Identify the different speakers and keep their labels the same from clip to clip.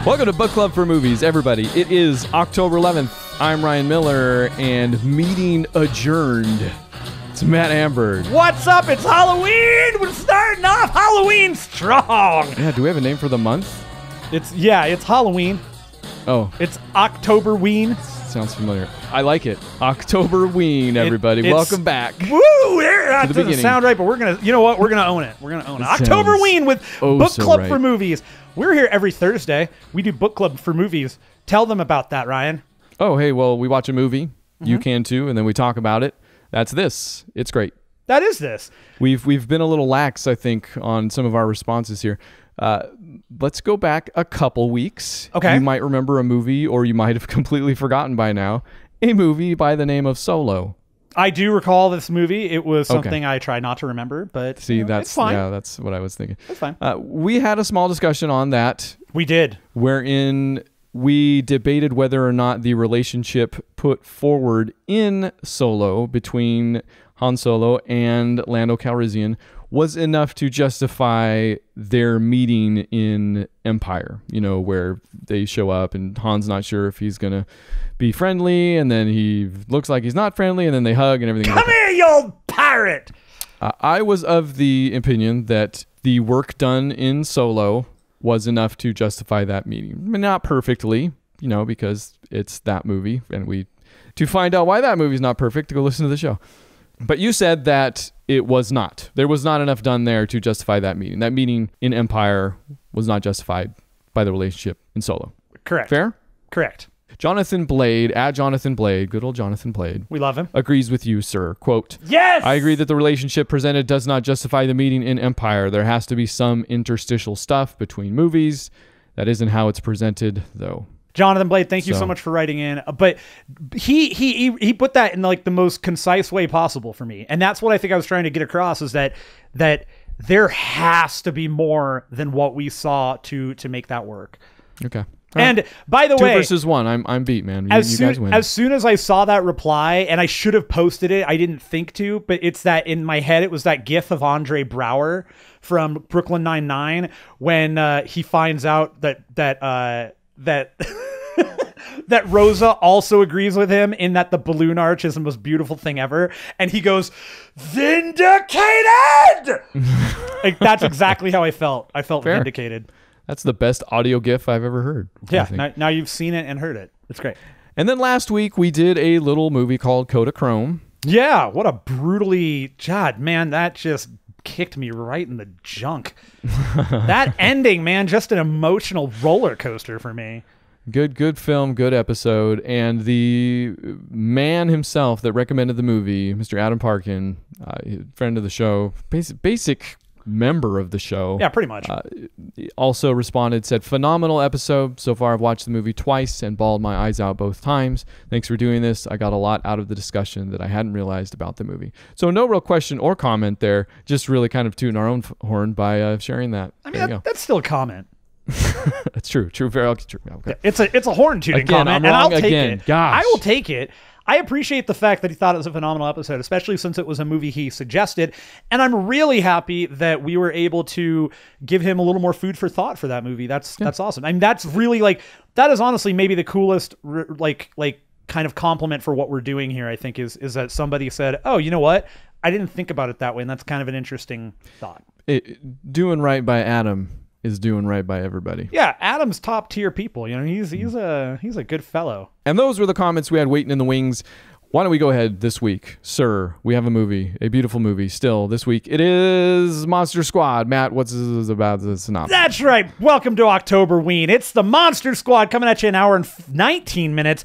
Speaker 1: Welcome to Book Club for Movies, everybody. It is October 11th. I'm Ryan Miller, and meeting adjourned. It's Matt Amberg.
Speaker 2: What's up? It's Halloween. We're starting off Halloween strong.
Speaker 1: Yeah, do we have a name for the month?
Speaker 2: It's Halloween.
Speaker 1: Oh.
Speaker 2: It's Octoberween.
Speaker 1: Sounds familiar. I like it. Octoberween, everybody. Welcome back.
Speaker 2: Woo! That doesn't sound right, but we're going to, you know what? We're going to own it. We're going to own it. Octoberween with Book Club for Movies. We're here every Thursday. We do Book Club for Movies. Tell them about that, Ryan.
Speaker 1: Oh, hey, well, we watch a movie. You can too, and then we talk about it. That's this. It's great.
Speaker 2: That is this.
Speaker 1: We've been a little lax, I think, on some of our responses here. Let's go back a couple weeks.
Speaker 2: Okay.
Speaker 1: You might remember a movie, or you might have completely forgotten by now, a movie by the name of Solo.
Speaker 2: I do recall this movie. It was something I tried not to remember, but
Speaker 1: see, that's
Speaker 2: it's fine.
Speaker 1: Yeah, that's what I was thinking.
Speaker 2: That's fine.
Speaker 1: We had a small discussion on that.
Speaker 2: We did.
Speaker 1: Wherein we debated whether or not the relationship put forward in Solo between Han Solo and Lando Calrissian was enough to justify their meeting in Empire, you know, where they show up and Han's not sure if he's going to be friendly, and then he looks like he's not friendly, and then they hug and everything.
Speaker 2: Come here, you old pirate!
Speaker 1: I was of the opinion that the work done in Solo was enough to justify that meeting. I mean, not perfectly, you know, because it's that movie, and to find out why that movie's not perfect, to go listen to the show. But you said that it was not. There was not enough done there to justify that meeting. That meeting in Empire was not justified by the relationship in Solo.
Speaker 2: Correct.
Speaker 1: Fair?
Speaker 2: Correct.
Speaker 1: Jonathan Blade, at Jonathan Blade, good old Jonathan Blade.
Speaker 2: We love him.
Speaker 1: Agrees with you, sir. Quote,
Speaker 2: yes!
Speaker 1: I agree that the relationship presented does not justify the meeting in Empire. There has to be some interstitial stuff between movies. That isn't how it's presented, though.
Speaker 2: Jonathan Blade, thank you so much for writing in. But he put that in like the most concise way possible for me. And that's what I think I was trying to get across, is that there has to be more than what we saw to make that work.
Speaker 1: Okay.
Speaker 2: And by the way,
Speaker 1: 2 versus 1, I'm beat, man. You guys win.
Speaker 2: As soon as I saw that reply, and I should have posted it, I didn't think to, but it's that in my head, it was that gif of Andre Brower from Brooklyn Nine-Nine when he finds out that that Rosa also agrees with him in that the balloon arch is the most beautiful thing ever, and he goes, "Vindicated!" Like, that's exactly how I felt. I felt vindicated.
Speaker 1: That's the best audio GIF I've ever heard.
Speaker 2: Yeah, now you've seen it and heard it. It's great.
Speaker 1: And then last week, we did a little movie called Kodachrome.
Speaker 2: Yeah, what a brutally... God, man, that just kicked me right in the junk. That ending, man, just an emotional roller coaster for me.
Speaker 1: Good film, good episode. And the man himself that recommended the movie, Mr. Adam Parkin, friend of the show, basic member of the show.
Speaker 2: Yeah, pretty much.
Speaker 1: Also responded, said, phenomenal episode. So far, I've watched the movie twice and bawled my eyes out both times. Thanks for doing this. I got a lot out of the discussion that I hadn't realized about the movie. So no real question or comment there, just really kind of tooting our own horn by sharing that.
Speaker 2: I mean, that's still a comment.
Speaker 1: That's true. Very true. Okay.
Speaker 2: It's a horn tooting comment, and I'll take it.
Speaker 1: Gosh.
Speaker 2: I will take it. I appreciate the fact that he thought it was a phenomenal episode, especially since it was a movie he suggested. And I'm really happy that we were able to give him a little more food for thought for that movie. That's awesome. I mean, that's really that is honestly maybe the coolest kind of compliment for what we're doing here, I think, is that somebody said, oh, you know what? I didn't think about it that way. And that's kind of an interesting thought.
Speaker 1: Doing right by Adam is doing right by everybody.
Speaker 2: Yeah, Adam's top tier people. You know, he's a good fellow. And
Speaker 1: those were the comments we had waiting in the wings. Why don't we go ahead this week, sir? We have a movie, a beautiful movie. Still this week, it is Monster Squad. Matt, what's this about the synopsis?
Speaker 2: That's right. Welcome to Octoberween. It's the Monster Squad coming at you in an hour and 19 minutes.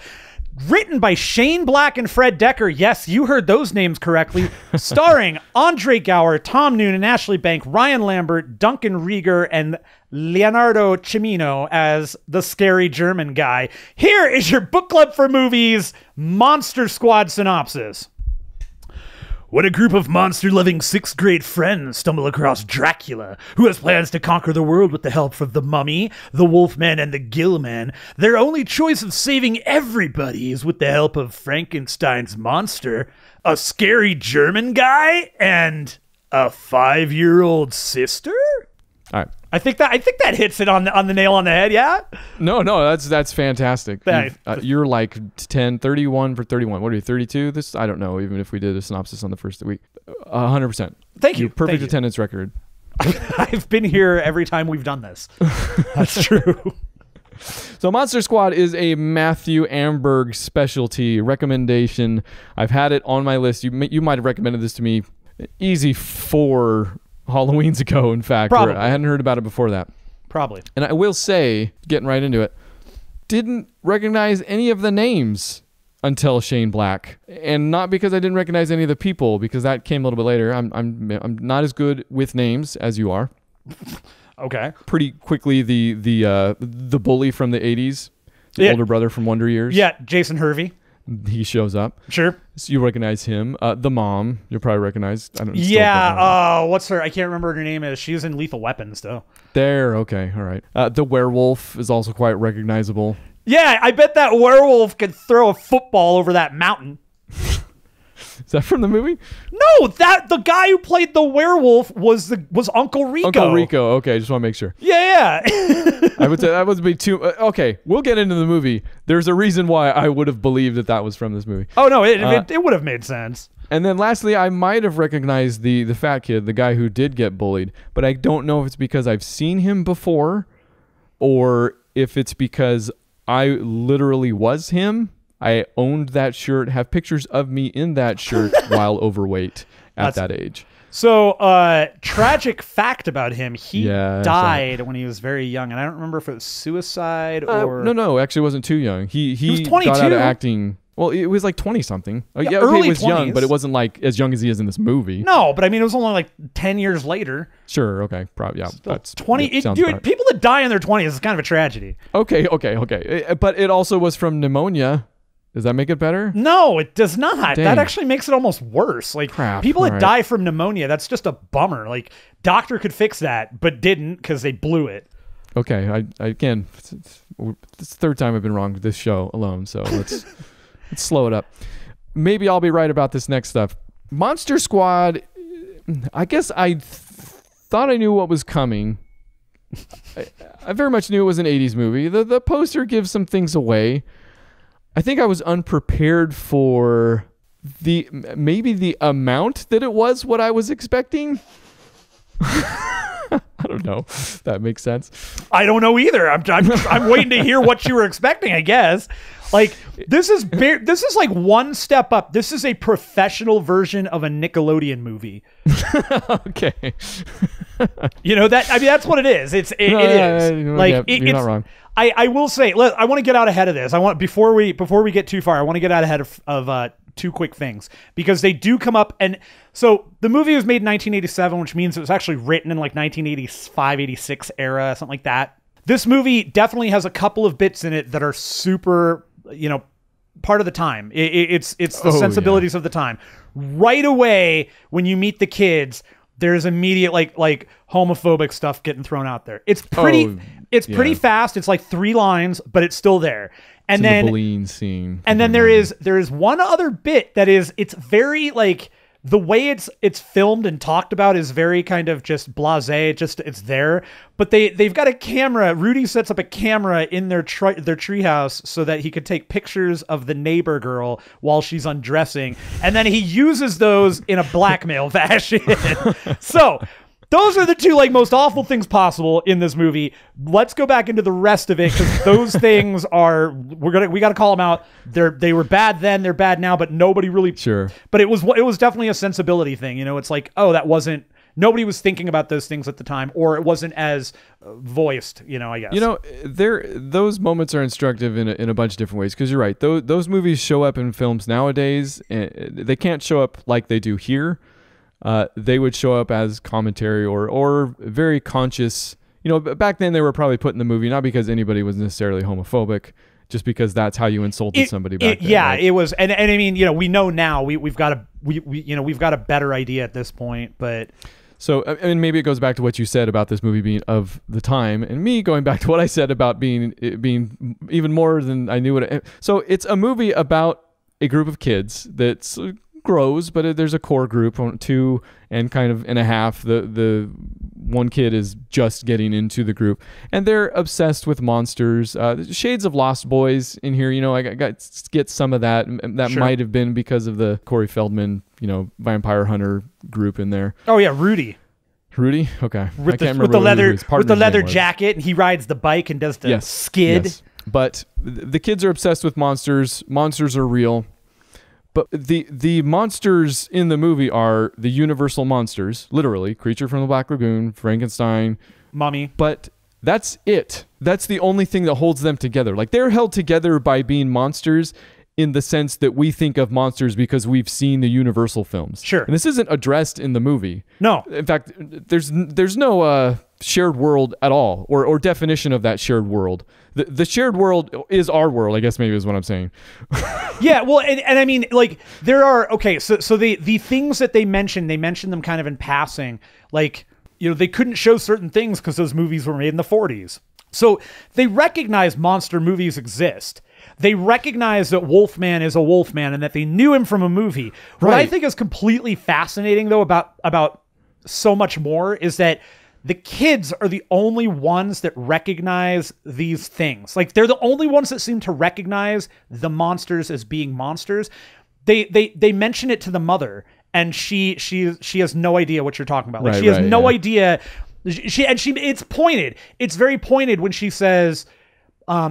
Speaker 2: Written by Shane Black and Fred Decker. Yes, you heard those names correctly. Starring Andre Gower, Tom Noonan, Ashley Bank, Ryan Lambert, Duncan Rieger, and Leonardo Cimino as the scary German guy. Here is your Book Club for Movies Monster Squad synopsis. When a group of monster-loving sixth-grade friends stumble across Dracula, who has plans to conquer the world with the help of the Mummy, the Wolfman, and the Gillman, their only choice of saving everybody is with the help of Frankenstein's monster, a scary German guy, and a 5-year-old sister?
Speaker 1: All right.
Speaker 2: I think that hits it on the nail on the head. Yeah.
Speaker 1: No, that's fantastic. You're like 31 for 31. What are you, 32? This I don't know. Even if we did a synopsis on the first week, 100%.
Speaker 2: Thank you.
Speaker 1: Perfect attendance record.
Speaker 2: I've been here every time we've done this. That's true.
Speaker 1: So Monster Squad is a Matthew Amberg specialty recommendation. I've had it on my list. You might have recommended this to me easy 4 Halloweens ago, in fact.
Speaker 2: Probably.
Speaker 1: I hadn't heard about it before that.
Speaker 2: Probably.
Speaker 1: And I will say, getting right into it, didn't recognize any of the names until Shane Black. And not because I didn't recognize any of the people, because that came a little bit later. I'm not as good with names as you are.
Speaker 2: Okay.
Speaker 1: Pretty quickly, the bully from the 80s, the older brother from Wonder Years.
Speaker 2: Yeah, Jason Hervey.
Speaker 1: He shows up.
Speaker 2: Sure.
Speaker 1: So you recognize him. The mom, you'll probably recognize. I don't.
Speaker 2: Yeah. What's her? I can't remember what her name is. She was in Lethal Weapons, though.
Speaker 1: There. Okay. All right. The werewolf is also quite recognizable.
Speaker 2: Yeah, I bet that werewolf could throw a football over that mountain.
Speaker 1: Is that from the movie?
Speaker 2: No, the guy who played the werewolf was Uncle Rico.
Speaker 1: Uncle Rico. Okay, I just want to make sure.
Speaker 2: Yeah.
Speaker 1: I would say that would be too. Okay, we'll get into the movie. There's a reason why I would have believed that was from this movie.
Speaker 2: Oh no, it would have made sense.
Speaker 1: And then lastly, I might have recognized the fat kid, the guy who did get bullied, but I don't know if it's because I've seen him before, or if it's because I literally was him. I owned that shirt, have pictures of me in that shirt while overweight at that age.
Speaker 2: So, tragic fact about him, he died when he was very young, and I don't remember if it was suicide or...
Speaker 1: No, actually it wasn't too young. He
Speaker 2: was 22.
Speaker 1: got out of acting... Well, it was like 20-something. Yeah, okay, it was 20s. Young, but it wasn't like as young as he is in this movie.
Speaker 2: No, but I mean, it was only like 10 years later.
Speaker 1: Sure, okay. Probably, yeah. That's
Speaker 2: 20. Dude, people that die in their 20s is kind of a tragedy.
Speaker 1: Okay. But it also was from pneumonia. Does that make it better?
Speaker 2: No, it does not.
Speaker 1: Dang.
Speaker 2: That actually makes it almost worse. Like, people that die from pneumonia, that's just a bummer. Like, doctor could fix that, but didn't because they blew it.
Speaker 1: Okay, again, it's the third time I've been wrong with this show alone, so let's slow it up. Maybe I'll be right about this next stuff. Monster Squad, I guess I thought I knew what was coming. I very much knew it was an 80s movie. The poster gives some things away. I think I was unprepared for maybe the amount that it was what I was expecting. I don't know if that makes sense.
Speaker 2: I don't know either. I'm waiting to hear what you were expecting, I guess. Like, this is like one step up. This is a professional version of a Nickelodeon movie.
Speaker 1: Okay.
Speaker 2: You know that? I mean, that's what it is. It is.
Speaker 1: You're not wrong.
Speaker 2: I will say, I want to get out ahead of this. Before we get too far, I want to get out ahead of 2 quick things, because they do come up. And so the movie was made in 1987, which means it was actually written in like 1985, 86 era, something like that. This movie definitely has a couple of bits in it that are super, part of the time. It's the sensibilities of the time. Right away, when you meet the kids, there's immediate like homophobic stuff getting thrown out there. It's pretty pretty fast. It's like 3 lines, but it's still there. And then
Speaker 1: the bullying scene.
Speaker 2: And then there is one other bit that it's very like the way it's filmed and talked about is very kind of just blasé. It's there, but they've got a camera. Rudy sets up a camera in their treehouse so that he could take pictures of the neighbor girl while she's undressing, and then he uses those in a blackmail fashion. So those are the 2 like most awful things possible in this movie. Let's go back into the rest of it, because those things are we got to call them out. They were bad then, they're bad now, but nobody really
Speaker 1: sure.
Speaker 2: But it was definitely a sensibility thing. It's like, that wasn't, nobody was thinking about those things at the time, or it wasn't as voiced. I guess
Speaker 1: those moments are instructive in a bunch of different ways, because you're right. Those movies show up in films nowadays, and they can't show up like they do here. They would show up as commentary or very conscious. Back then they were probably put in the movie not because anybody was necessarily homophobic, just because that's how you insulted somebody back then.
Speaker 2: Yeah,
Speaker 1: right?
Speaker 2: it was, and I mean, we know now we've got a better idea at this point, but.
Speaker 1: So, I mean, maybe it goes back to what you said about this movie being of the time, and me going back to what I said about being even more than I knew. So it's a movie about a group of kids that's grows, but there's a core group, 2 and kind of and a half. The one kid is just getting into the group, and they're obsessed with monsters. Shades of Lost Boys in here. I get some of that. That
Speaker 2: Sure.
Speaker 1: might have been because of the Corey Feldman, vampire hunter group in there.
Speaker 2: Oh yeah, Rudy.
Speaker 1: Rudy? Okay.
Speaker 2: With
Speaker 1: I can't
Speaker 2: the
Speaker 1: remember
Speaker 2: leather
Speaker 1: who his partner's
Speaker 2: with the leather
Speaker 1: name was.
Speaker 2: jacket, and he rides the bike and does the skid.
Speaker 1: Yes. But the kids are obsessed with monsters. Monsters are real. But the monsters in the movie are the universal monsters, literally. Creature from the Black Lagoon, Frankenstein.
Speaker 2: Mummy.
Speaker 1: But that's it. That's the only thing that holds them together. Like, they're held together by being monsters in the sense that we think of monsters because we've seen the Universal films.
Speaker 2: Sure.
Speaker 1: And this isn't addressed in the movie.
Speaker 2: No.
Speaker 1: In fact, there's no shared world at all, or definition of that shared world. The shared world is our world, I guess, maybe is what I'm saying.
Speaker 2: Yeah, well, and I mean, like, there are, okay, so the things that they mention them kind of in passing, like, they couldn't show certain things because those movies were made in the 40s. So they recognize monster movies exist. They recognize that Wolfman is a Wolfman and that they knew him from a movie. What I think is completely fascinating, though, about so much more is that the kids are the only ones that recognize these things. Like, they're the only ones that seem to recognize the monsters as being monsters. They mention it to the mother, and she has no idea what you're talking about. Like, she has no idea. It's pointed. It's very pointed when she says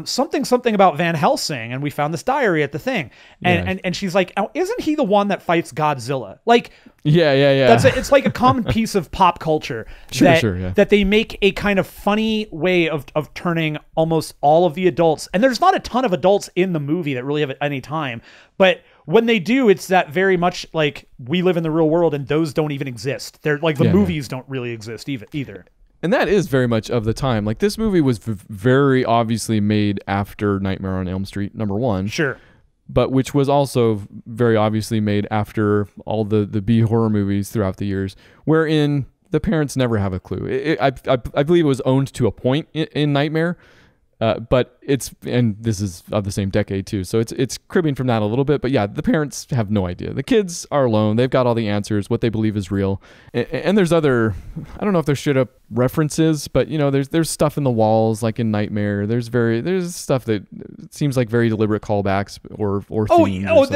Speaker 2: something about Van Helsing, and we found this diary at the thing, and she's like, oh, isn't he the one that fights Godzilla? Like,
Speaker 1: yeah.
Speaker 2: It's like a common piece of pop culture that they make a kind of funny way of turning almost all of the adults. And there's not a ton of adults in the movie that really have at any time, but when they do, it's that very much like we live in the real world, and those don't even exist. They're like the movies don't really exist either.
Speaker 1: And that is very much of the time. Like, this movie was very obviously made after Nightmare on Elm Street, #1.
Speaker 2: Sure.
Speaker 1: But which was also very obviously made after all the B horror movies throughout the years, wherein the parents never have a clue. I believe it was owned to a point in Nightmare, but and this is of the same decade too, so it's cribbing from that a little bit. But yeah, the parents have no idea. The kids are alone. They've got all the answers, what they believe is real. And there's other, I don't know if they're straight up references, but there's stuff in the walls like in Nightmare. There's stuff that seems like very deliberate callbacks or themes.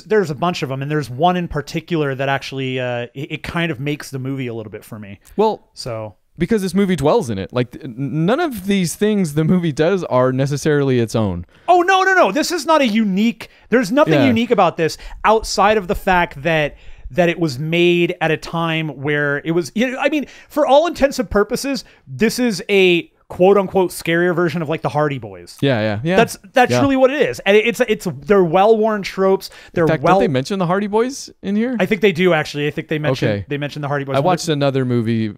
Speaker 2: There's a bunch of them, and there's one in particular that actually it kind of makes the movie a little bit for me.
Speaker 1: Well,
Speaker 2: so.
Speaker 1: Because this movie dwells in it. Like, none of these things the movie does are necessarily its own.
Speaker 2: Oh, no. This is not a unique... There's nothing unique about this outside of the fact that it was made at a time where it was... I mean, for all intents and purposes, this is a quote-unquote scarier version of, like, the Hardy Boys.
Speaker 1: Yeah.
Speaker 2: That's really what it is. And it's they're well-worn tropes.
Speaker 1: In fact, don't they mention the Hardy Boys in here?
Speaker 2: I think they do, actually. I think they mention the Hardy Boys.
Speaker 1: I watched another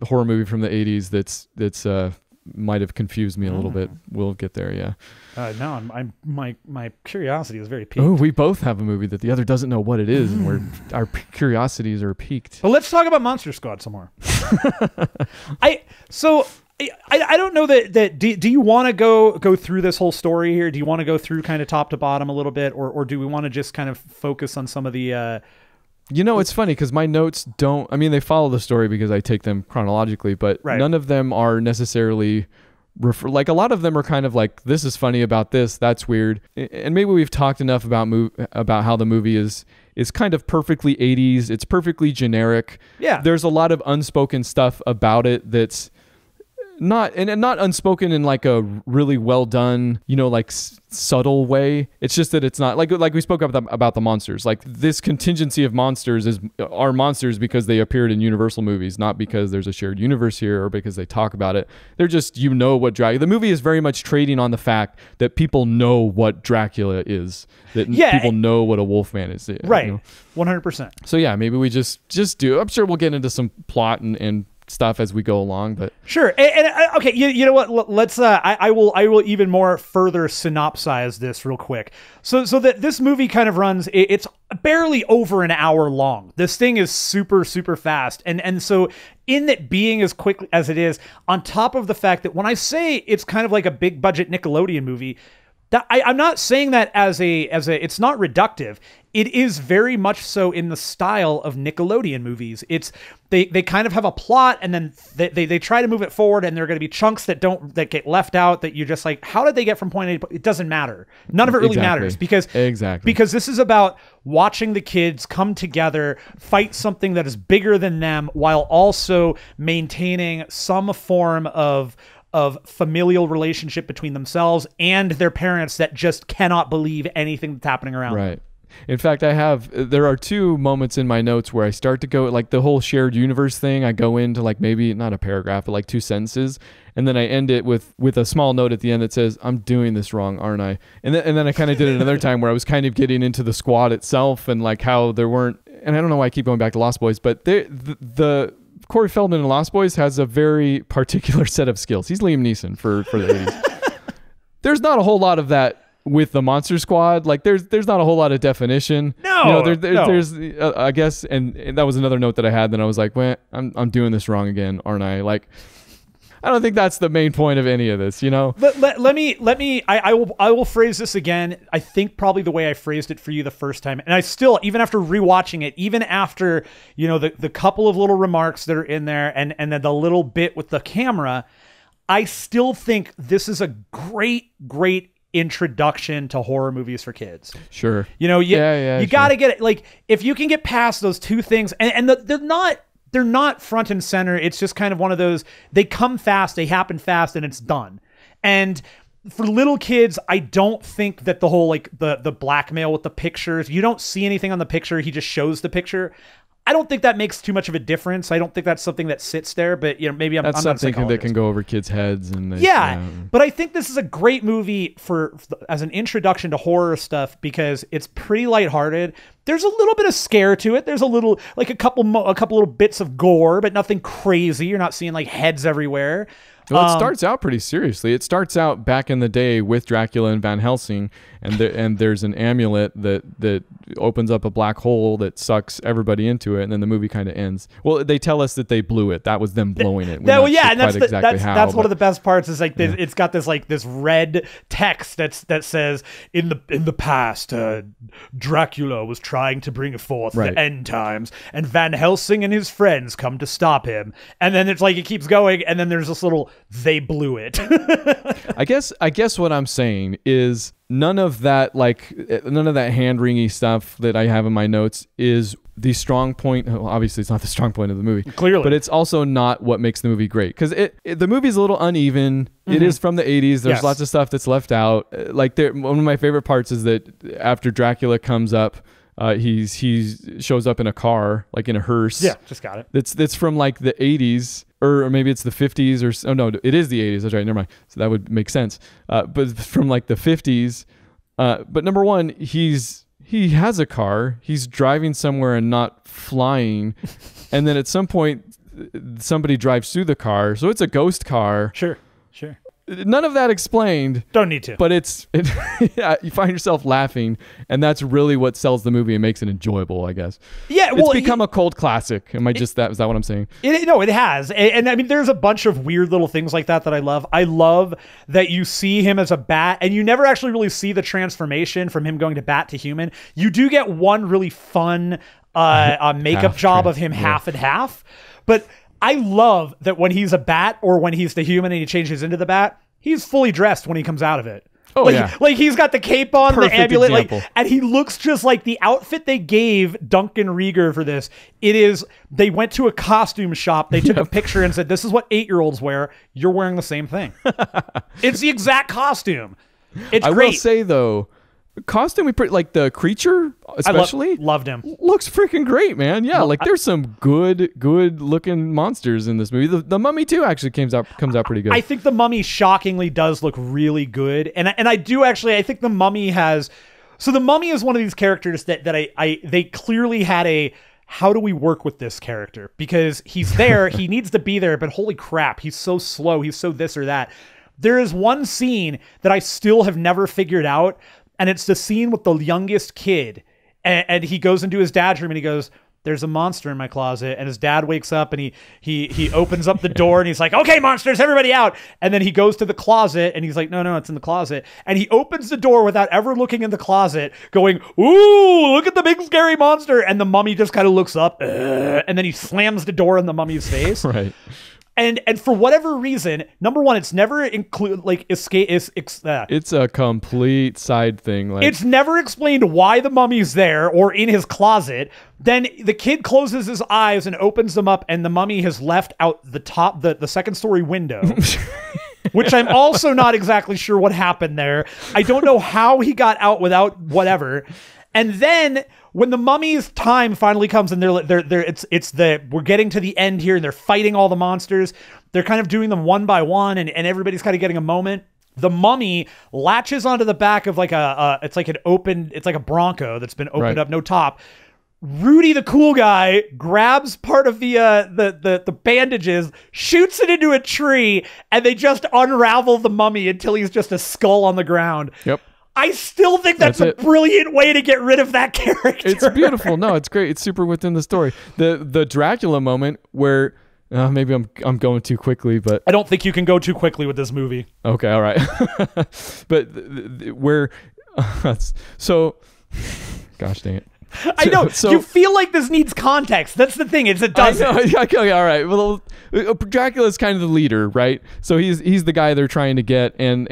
Speaker 1: horror movie from the 80s that's might have confused me a little bit. We'll get there, yeah.
Speaker 2: No, my curiosity is very piqued.
Speaker 1: Oh, we both have a movie that the other doesn't know what it is, and our curiosities are piqued.
Speaker 2: But let's talk about Monster Squad some more. I don't know that do you want to go through this whole story here? Do you want to go through kind of top to bottom a little bit, or do we want to just kind of focus on some of the
Speaker 1: it's funny because my notes don't, I mean, they follow the story because I take them chronologically, but none of them are necessarily like, a lot of them are kind of like, this is funny about this, that's weird. And maybe we've talked enough about how the movie is kind of perfectly 80s. It's perfectly generic.
Speaker 2: Yeah.
Speaker 1: There's a lot of unspoken stuff about it that's not unspoken in like a really well done, like subtle way. It's just that it's not like we spoke about the monsters. Like, this contingency of monsters are monsters because they appeared in Universal movies, not because there's a shared universe here or because they talk about it. They're just, what Dracula. The movie is very much trading on the fact that people know what Dracula is, that people know what a Wolfman is.
Speaker 2: Right. 100%.
Speaker 1: So yeah, maybe we just do. I'm sure we'll get into some plot and stuff as we go along, but
Speaker 2: sure. And okay, you know what? Let's. I will even more further synopsize this real quick. So that this movie kind of runs. It's barely over an hour long. This thing is super fast, and so in that being as quick as it is, on top of the fact that when I say it's kind of like a big budget Nickelodeon movie, I'm not saying that as a it's not reductive. It is very much so in the style of Nickelodeon movies. It's they kind of have a plot, and then they try to move it forward, and there are going to be chunks that get left out that you're just like, how did they get from point A to point? It doesn't matter. None of it really matters because this is about watching the kids come together, fight something that is bigger than them, while also maintaining some form of familial relationship between themselves and their parents that just cannot believe anything that's happening around them.
Speaker 1: Right. In fact, there are 2 moments in my notes where I start to go, like the whole shared universe thing. I go into like maybe not a paragraph, but like 2 sentences. And then I end it with a small note at the end that says, I'm doing this wrong, aren't I? And then I kind of did it another time where I was kind of getting into the squad itself and like how there weren't, and I don't know why I keep going back to Lost Boys, but the Corey Feldman in Lost Boys has a very particular set of skills. He's Liam Neeson for the 80s. There's not a whole lot of that with the Monster Squad. Like there's not a whole lot of definition.
Speaker 2: No,
Speaker 1: there's I guess, and that was another note that I had. Then I was like, well, I'm doing this wrong again, aren't I? Like, I don't think that's the main point of any of this, you know?
Speaker 2: Let me I will phrase this again. I think probably the way I phrased it for you the first time. And I still, even after rewatching it, even after, you know, the couple of little remarks that are in there and then the little bit with the camera, I still think this is a great introduction to horror movies for kids.
Speaker 1: Sure.
Speaker 2: You know, you got to get it. Like, if you can get past those 2 things, and they're not front and center. It's just kind of one of those, they come fast, they happen fast, and it's done. And for little kids, I don't think that the whole, like, the blackmail with the pictures, you don't see anything on the picture, he just shows the picture. I don't think that makes too much of a difference. I don't think that's something that sits there, but you know, maybe I'm not
Speaker 1: something that can go over kids' heads. And
Speaker 2: but I think this is a great movie as an introduction to horror stuff because it's pretty lighthearted. There's a little bit of scare to it. There's a little, like a couple little bits of gore, but nothing crazy. You're not seeing like heads everywhere.
Speaker 1: Well, it starts out pretty seriously. It starts out back in the day with Dracula and Van Helsing, and there's an amulet that opens up a black hole that sucks everybody into it, and then the movie kind of ends. Well, they tell us that they blew it. That was them blowing it.
Speaker 2: And that's one of the best parts. Is like it's got this red text that says in the past, Dracula was trying to bring forth the end times, and Van Helsing and his friends come to stop him. And then it's like it keeps going, and then there's this little they blew it.
Speaker 1: I guess what I'm saying is none of that hand-wringy stuff that I have in my notes is the strong point. Well, obviously it's not the strong point of the movie,
Speaker 2: clearly,
Speaker 1: but it's also not what makes the movie great, because the movie's a little uneven. It is from the 80s. There's lots of stuff that's left out. Like one of my favorite parts is that after Dracula comes up, he shows up in a car, like in a hearse.
Speaker 2: Yeah, just got it.
Speaker 1: That's from like the 80s, or maybe it's the 50s, or oh no, it is the 80s. That's right. Never mind. So that would make sense. But from like the 50s. But number one, he has a car. He's driving somewhere and not flying, and then at some point, somebody drives through the car, so it's a ghost car.
Speaker 2: Sure.
Speaker 1: None of that explained.
Speaker 2: Don't need to.
Speaker 1: But you find yourself laughing, and that's really what sells the movie and makes it enjoyable, I guess.
Speaker 2: Yeah, well,
Speaker 1: it's become a cult classic. Is that what I'm saying?
Speaker 2: It has. And I mean, there's a bunch of weird little things like that I love. I love that you see him as a bat, and you never actually really see the transformation from him going to bat to human. You do get one really fun makeup job of him half and half, but I love that when he's a bat or when he's the human and he changes into the bat, he's fully dressed when he comes out of it.
Speaker 1: Oh, yeah.
Speaker 2: Like he's got the cape on,
Speaker 1: Perfect
Speaker 2: the amulet,
Speaker 1: example.
Speaker 2: and he looks just like the outfit they gave Duncan Rieger for this. They went to a costume shop, they took a picture and said, this is what 8-year-olds wear. You're wearing the same thing. It's the exact costume. It's great.
Speaker 1: I will say, though, costume, like the creature, especially,
Speaker 2: loved him.
Speaker 1: Looks freaking great, man. Yeah, there's some good looking monsters in this movie. The Mummy too actually comes out pretty good.
Speaker 2: I think the Mummy shockingly does look really good, and I do actually. I think the Mummy has. So the Mummy is one of these characters that they clearly had a. How do we work with this character? Because he's there, he needs to be there, but holy crap, he's so slow, he's so this or that. There is one scene that I still have never figured out. And it's the scene with the youngest kid. And he goes into his dad's room and he goes, there's a monster in my closet. And his dad wakes up and he opens up the door and he's like, okay, monsters, everybody out. And then he goes to the closet and he's like, no, it's in the closet. And he opens the door without ever looking in the closet, going, ooh, look at the big scary monster. And the mummy just kind of looks up, and then he slams the door in the mummy's face.
Speaker 1: Right.
Speaker 2: And for whatever reason, number one, it's never include like escape is
Speaker 1: it's a complete side thing. Like,
Speaker 2: it's never explained why the mummy's there or in his closet. Then the kid closes his eyes and opens them up, and the mummy has left out the second story window. Which I'm also not exactly sure what happened there. I don't know how he got out without whatever. And then when the mummy's time finally comes and we're getting to the end here and they're fighting all the monsters, they're kind of doing them one by one and everybody's kind of getting a moment. The mummy latches onto the back of like it's like a Bronco that's been opened up, no top. Rudy, the cool guy, grabs part of the bandages, shoots it into a tree, and they just unravel the mummy until he's just a skull on the ground.
Speaker 1: Yep.
Speaker 2: I still think that's a brilliant way to get rid of that character.
Speaker 1: It's beautiful. No, it's great. It's super within the story. The Dracula moment where maybe I'm going too quickly, but
Speaker 2: I don't think you can go too quickly with this movie.
Speaker 1: Okay, all right. But where so gosh dang it.
Speaker 2: I know. So, you feel like this needs context. That's the thing. It doesn't.
Speaker 1: Okay, all right. Well, Dracula's kind of the leader, right? So he's the guy they're trying to get, and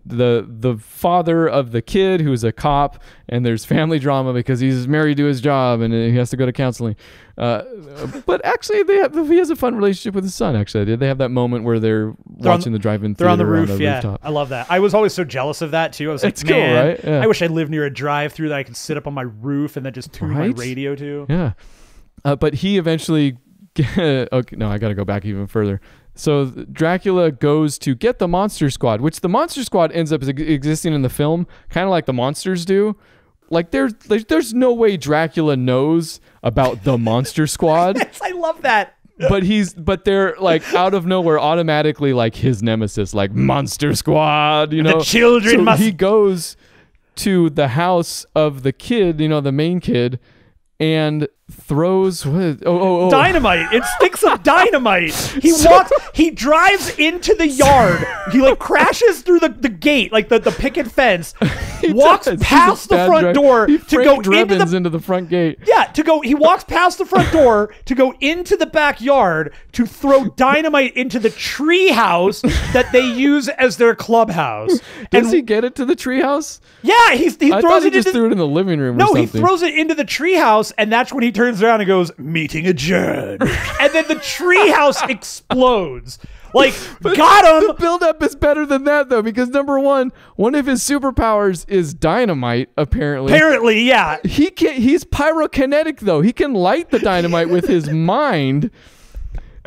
Speaker 1: the father of the kid who's a cop, and there's family drama because he's married to his job and he has to go to counseling. But actually, he has a fun relationship with his son. Actually, they have that moment where they're watching the drive-in theater.
Speaker 2: They're on the roof.
Speaker 1: Rooftop.
Speaker 2: I love that. I was always so jealous of that too. I was like,
Speaker 1: cool,
Speaker 2: man,
Speaker 1: right? Yeah.
Speaker 2: I wish I lived near a drive-through that I could sit up on my roof and then just tune my radio to.
Speaker 1: Yeah, but he eventually. Okay, no, I got to go back even further. So Dracula goes to get the Monster Squad, which the Monster Squad ends up existing in the film, kind of like the monsters do. Like there's no way Dracula knows about the Monster Squad.
Speaker 2: Yes, I love that.
Speaker 1: But they're like out of nowhere automatically like his nemesis, like Monster Squad, you know.
Speaker 2: The children must.
Speaker 1: He goes to the house of the kid, you know, the main kid, and throws
Speaker 2: dynamite. It sticks of dynamite. He drives into the yard. He like crashes through the gate, like the picket fence, walks past the front door to go
Speaker 1: into the front gate.
Speaker 2: Yeah, he walks past the front door to go into the backyard to throw dynamite into the tree house that they use as their clubhouse.
Speaker 1: Does he get it to the tree house?
Speaker 2: Yeah, he throws it
Speaker 1: just threw it in the living room.
Speaker 2: No, he throws it into the tree house, and that's when he turns around and goes, "Meeting adjourned." And then the treehouse explodes. Like, got him.
Speaker 1: The buildup is better than that, though, because number one of his superpowers is dynamite. Apparently,
Speaker 2: yeah.
Speaker 1: He's pyrokinetic, though. He can light the dynamite with his mind.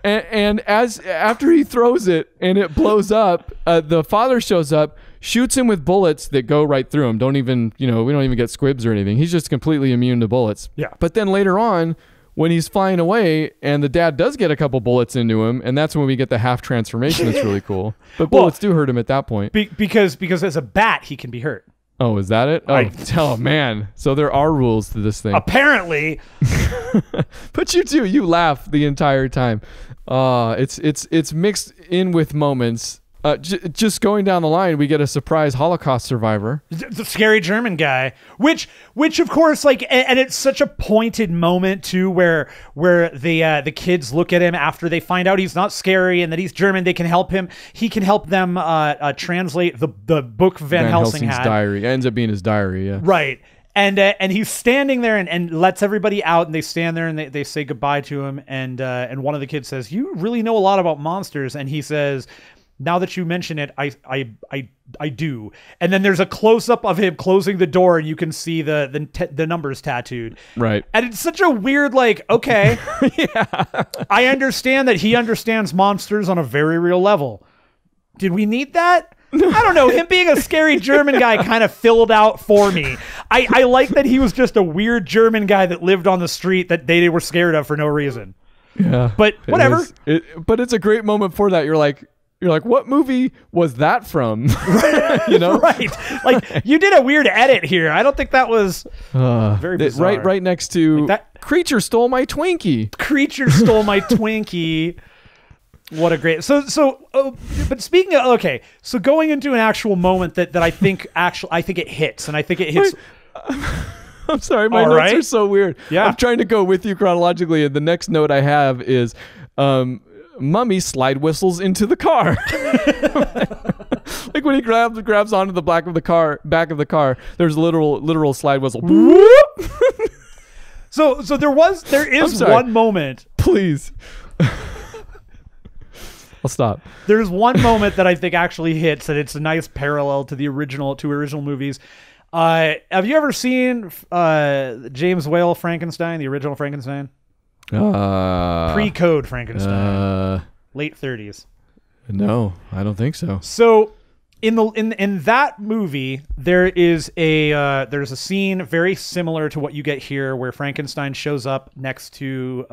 Speaker 1: And after he throws it and it blows up, the father shows up, shoots him with bullets that go right through him. We don't even get squibs or anything. He's just completely immune to bullets.
Speaker 2: Yeah.
Speaker 1: But then later on, when he's flying away and the dad does get a couple bullets into him, and that's when we get the half transformation. That's really cool. But bullets do hurt him at that point.
Speaker 2: Because as a bat, he can be hurt.
Speaker 1: Oh, is that it? Oh, man. So there are rules to this thing.
Speaker 2: Apparently.
Speaker 1: But you laugh the entire time. It's mixed in with moments. Just going down the line, we get a surprise Holocaust survivor,
Speaker 2: the scary German guy, which of course, like, and it's such a pointed moment too, where the kids look at him after they find out he's not scary and that he's German. They can help him. He can help them translate the book Van Helsing's
Speaker 1: diary. It ends up being his diary, yeah.
Speaker 2: Right. And he's standing there and lets everybody out, and they stand there and they say goodbye to him. And one of the kids says, "You really know a lot about monsters." And he says, "Now that you mention it, I do." And then there's a close up of him closing the door, and you can see the numbers tattooed.
Speaker 1: Right.
Speaker 2: And it's such a weird, like, okay, yeah. I understand that he understands monsters on a very real level. Did we need that? I don't know. Him being a scary German guy kind of filled out for me. I like that he was just a weird German guy that lived on the street that they were scared of for no reason.
Speaker 1: Yeah.
Speaker 2: But whatever.
Speaker 1: But it's a great moment for that. You're like, what movie was that from? You know?
Speaker 2: Right. Like, you did a weird edit here. I don't think that was very bizarre.
Speaker 1: Right next to...
Speaker 2: Like
Speaker 1: Creature stole my Twinkie.
Speaker 2: Creature stole my Twinkie. What a great but speaking of so going into an actual moment that I think it hits, and I think it hits.
Speaker 1: I'm sorry, my notes are so weird.
Speaker 2: Yeah.
Speaker 1: I'm trying to go with you chronologically, and the next note I have is Mummy slide whistles into the car. Like when he grabs onto the back of the car, there's a literal slide whistle.
Speaker 2: So there is one moment.
Speaker 1: Please. I'll stop.
Speaker 2: There's one moment that I think actually hits, and it's a nice parallel to the original movies. Have you ever seen James Whale Frankenstein, the original Frankenstein? Pre-code Frankenstein, late 30s.
Speaker 1: No, I don't think so.
Speaker 2: So in that movie, there's a scene very similar to what you get here, where Frankenstein shows up next to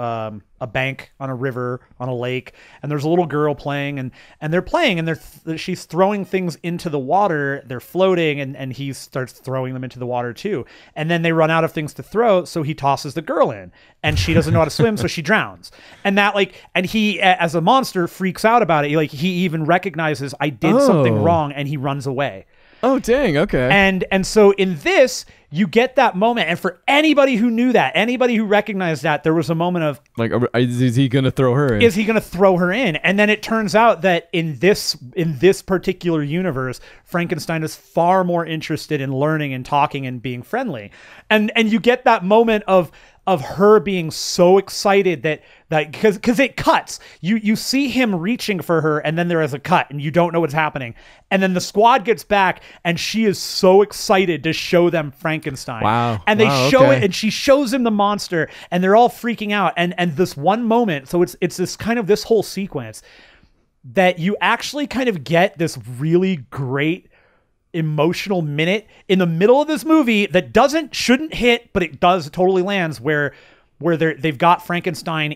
Speaker 2: a bank on a river, on a lake, and there's a little girl playing, and they're playing, and she's throwing things into the water. They're floating, and he starts throwing them into the water too. And then they run out of things to throw, so he tosses the girl in, and she doesn't know how to swim, so she drowns. And he, as a monster, freaks out about it. He even recognizes, I did something wrong, and he runs away.
Speaker 1: Oh, dang. Okay.
Speaker 2: And so in this, you get that moment. And for anybody who knew that, anybody who recognized that, there was a moment of,
Speaker 1: like, is he going to throw her in?
Speaker 2: Is he going to throw her in? And then it turns out that in this particular universe, Frankenstein is far more interested in learning and talking and being friendly. And you get that moment of her being so excited that because it cuts, you see him reaching for her, and then there is a cut and you don't know what's happening, and then the squad gets back and she is so excited to show them Frankenstein.
Speaker 1: Wow.
Speaker 2: And they show it, and she shows him the monster, and they're all freaking out, and this one moment, so it's this kind of this whole sequence that you actually kind of get this really great emotional minute in the middle of this movie that shouldn't hit, but it totally lands, where they've got Frankenstein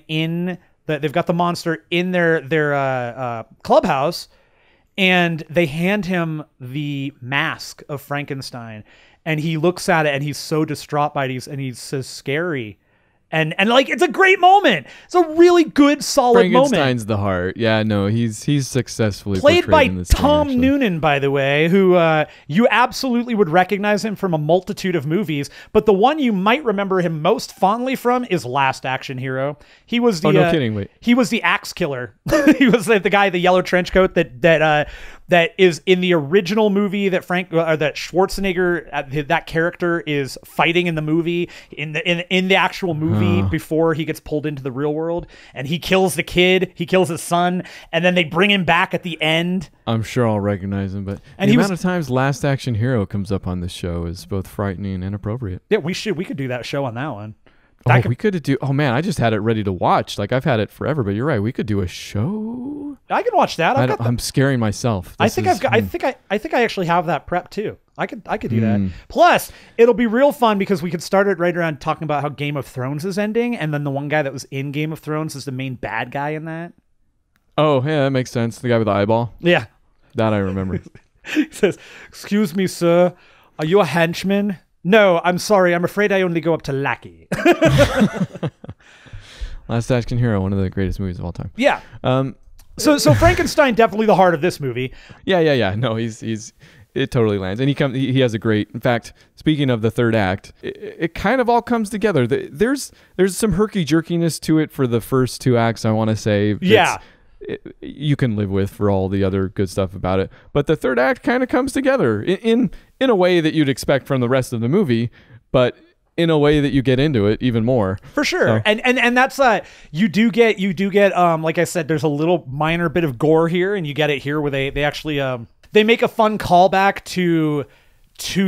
Speaker 2: they've got the monster in their clubhouse, and they hand him the mask of Frankenstein, and he looks at it and he's so distraught by it, and he says scary. And like, it's a great moment. It's a really good, solid moment.
Speaker 1: Frankenstein's the heart. Yeah, no, he's successfully
Speaker 2: played by
Speaker 1: in this
Speaker 2: Tom
Speaker 1: scene,
Speaker 2: Noonan, by the way, who you absolutely would recognize him from a multitude of movies. But the one you might remember him most fondly from is Last Action Hero. He was the
Speaker 1: no kidding. Wait,
Speaker 2: he was the axe killer. He was the guy, the yellow trench coat that is in the original movie that that Schwarzenegger, that character is fighting in the movie, in the actual movie before he gets pulled into the real world, and he kills the kid, he kills his son, and then they bring him back at the end.
Speaker 1: I'm sure I'll recognize him, but the amount of times Last Action Hero comes up on this show is both frightening and inappropriate.
Speaker 2: Yeah, we could do that show on that one.
Speaker 1: We could do. Oh man, I just had it ready to watch. Like, I've had it forever, but you're right. We could do a show.
Speaker 2: I can watch that.
Speaker 1: I'm scaring myself.
Speaker 2: I think I actually have that prep too. I could do that. Plus, it'll be real fun because we could start it right around talking about how Game of Thrones is ending, and then the one guy that was in Game of Thrones is the main bad guy in that.
Speaker 1: Oh yeah, that makes sense. The guy with the eyeball.
Speaker 2: Yeah,
Speaker 1: that I remember.
Speaker 2: He says, "Excuse me, sir. Are you a henchman?" No, I'm sorry. I'm afraid I only go up to lackey.
Speaker 1: Last Action Hero, one of the greatest movies of all time.
Speaker 2: Yeah. So Frankenstein, definitely the heart of this movie.
Speaker 1: Yeah. No, it totally lands, and he has a great. In fact, speaking of the third act, it kind of all comes together. There's some herky jerkiness to it for the first two acts, I want to say.
Speaker 2: Yeah.
Speaker 1: You can live with for all the other good stuff about it, but the third act kind of comes together in a way that you'd expect from the rest of the movie, but in a way that you get into it even more.
Speaker 2: For sure. So. And that's you do get like I said, there's a little minor bit of gore here, and you get it here where they actually they make a fun callback to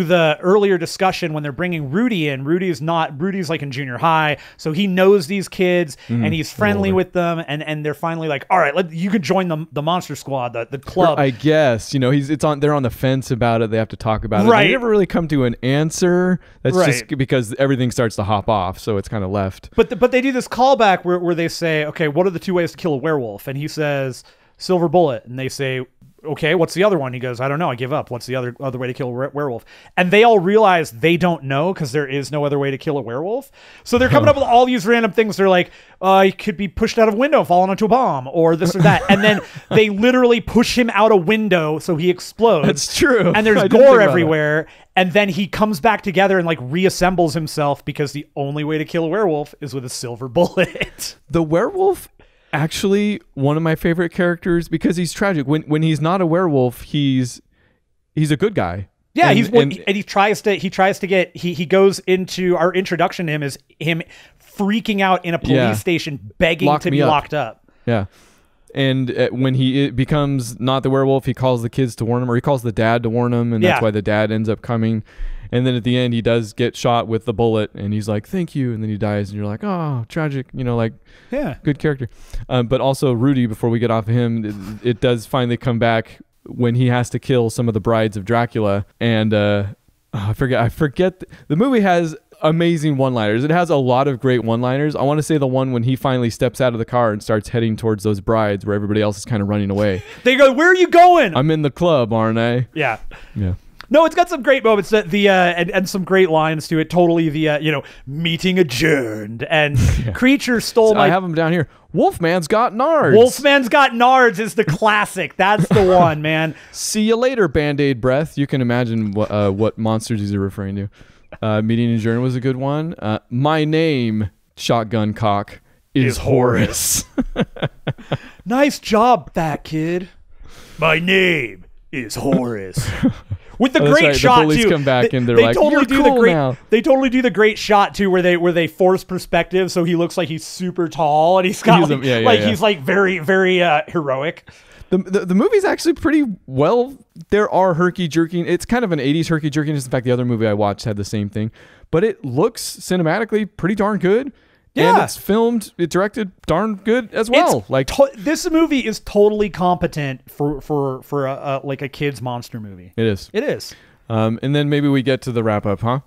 Speaker 2: the earlier discussion when they're bringing Rudy in. Rudy's like in junior high, so he knows these kids and he's friendly with them, and they're finally like, all right, you can join the Monster Squad, the club.
Speaker 1: I guess, they're on the fence about it. They have to talk about it.
Speaker 2: Right.
Speaker 1: They never really come to an answer. That's
Speaker 2: right.
Speaker 1: Just because everything starts to hop off, so it's kind of left.
Speaker 2: But they do this callback where they say, okay, what are the two ways to kill a werewolf? And he says silver bullet, and they say, okay, what's the other one? He goes, I don't know. I give up. What's the other way to kill a werewolf? And they all realize they don't know because there is no other way to kill a werewolf. So they're coming up with all these random things. They're like, he could be pushed out of a window, falling onto a bomb, or this or that. And then they literally push him out a window so he explodes.
Speaker 1: That's true.
Speaker 2: And there's gore everywhere. And then he comes back together and like reassembles himself because the only way to kill a werewolf is with a silver bullet.
Speaker 1: The werewolf, actually, one of my favorite characters because he's tragic. When he's not a werewolf, he's a good guy.
Speaker 2: Yeah, he tries to get he goes into our introduction to him is him freaking out in a police station begging to be locked up.
Speaker 1: Yeah. And when he becomes not the werewolf, he calls the kids to warn him, or he calls the dad to warn him, and that's why the dad ends up coming. And then at the end, he does get shot with the bullet, and he's like, thank you, and then he dies, and you're like, oh, tragic, good character. But also Rudy, before we get off of him, it does finally come back when he has to kill some of the brides of Dracula, and I forget, the movie has amazing one-liners. It has a lot of great one-liners. I want to say the one when he finally steps out of the car and starts heading towards those brides where everybody else is kind of running away.
Speaker 2: They go, where are you going?
Speaker 1: I'm in the club, aren't I?
Speaker 2: Yeah. No, it's got some great moments and some great lines to it. Totally meeting adjourned and creature stole my...
Speaker 1: I have them down here. Wolfman's got nards.
Speaker 2: Wolfman's got nards is the classic. That's the one, man.
Speaker 1: See you later, Band-Aid breath. You can imagine what monsters these are referring to. Meeting adjourned was a good one. My name, shotgun cock, is Horace.
Speaker 2: Nice job, fat kid. My name is Horace. With the great shot
Speaker 1: the bullies
Speaker 2: too.
Speaker 1: Come back and they're like,
Speaker 2: totally
Speaker 1: "You're cool now."
Speaker 2: They totally do the great shot too, where they force perspective, so he looks like he's super tall and he's got he's like very very heroic.
Speaker 1: The movie's actually pretty well. There are herky-jerking. It's kind of an 80s herky-jerkiness. In fact, the other movie I watched had the same thing. But it looks cinematically pretty darn good. Yeah. And it's directed darn good as well.
Speaker 2: This movie is totally competent for a kid's monster movie.
Speaker 1: It is.
Speaker 2: It is.
Speaker 1: And then maybe we get to the wrap-up, huh?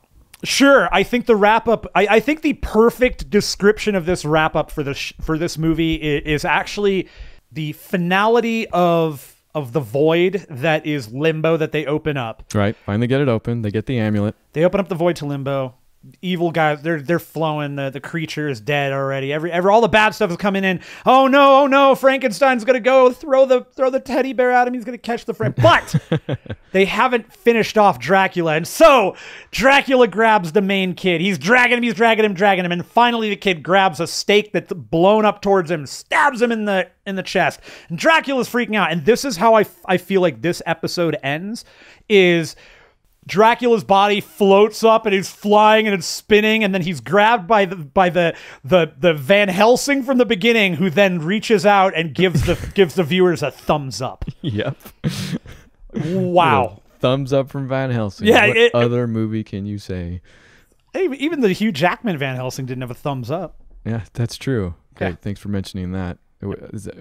Speaker 2: Sure. I think the wrap-up... I think the perfect description of this wrap-up for this movie is actually... the finality of the void that is limbo that they open up.
Speaker 1: Right. Finally get it open. They get the amulet.
Speaker 2: They open up the void to limbo. Evil guys, they're flowing. The creature is dead already. All the bad stuff is coming in. Oh no! Frankenstein's gonna go throw the teddy bear at him. He's gonna catch the friend. But they haven't finished off Dracula, and so Dracula grabs the main kid. He's dragging him, and finally the kid grabs a stake that's blown up towards him, stabs him in the chest. And Dracula's freaking out. And this is how I feel like this episode ends. Is Dracula's body floats up and he's flying and it's spinning, and then he's grabbed by the Van Helsing from the beginning, who then reaches out and gives the viewers a thumbs up.
Speaker 1: Yep.
Speaker 2: Wow.
Speaker 1: Thumbs up from Van Helsing.
Speaker 2: Yeah.
Speaker 1: What other movie can you say?
Speaker 2: Even the Hugh Jackman Van Helsing didn't have a thumbs up.
Speaker 1: Yeah, that's true. Okay, thanks for mentioning that.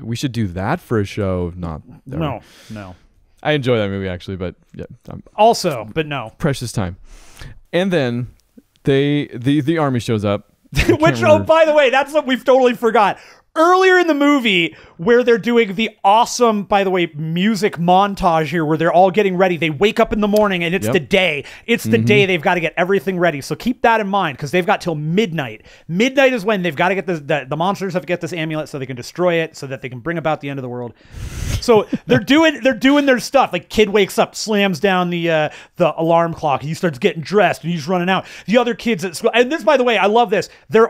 Speaker 1: We should do that for a show. No. I enjoy that movie actually, but yeah.
Speaker 2: But no.
Speaker 1: Precious time. And then the army shows up.
Speaker 2: Which, by the way, that's what we've totally forgot. Earlier in the movie, where they're doing the awesome, by the way, music montage here, where they're all getting ready. They wake up in the morning and it's the day. It's the day they've got to get everything ready. So keep that in mind, because they've got till midnight. Midnight is when they've got to get the monsters have to get this amulet so they can destroy it, so that they can bring about the end of the world. So they're doing their stuff. Like, kid wakes up, slams down the alarm clock. He starts getting dressed and he's running out. The other kids at school, and this, by the way, I love this. They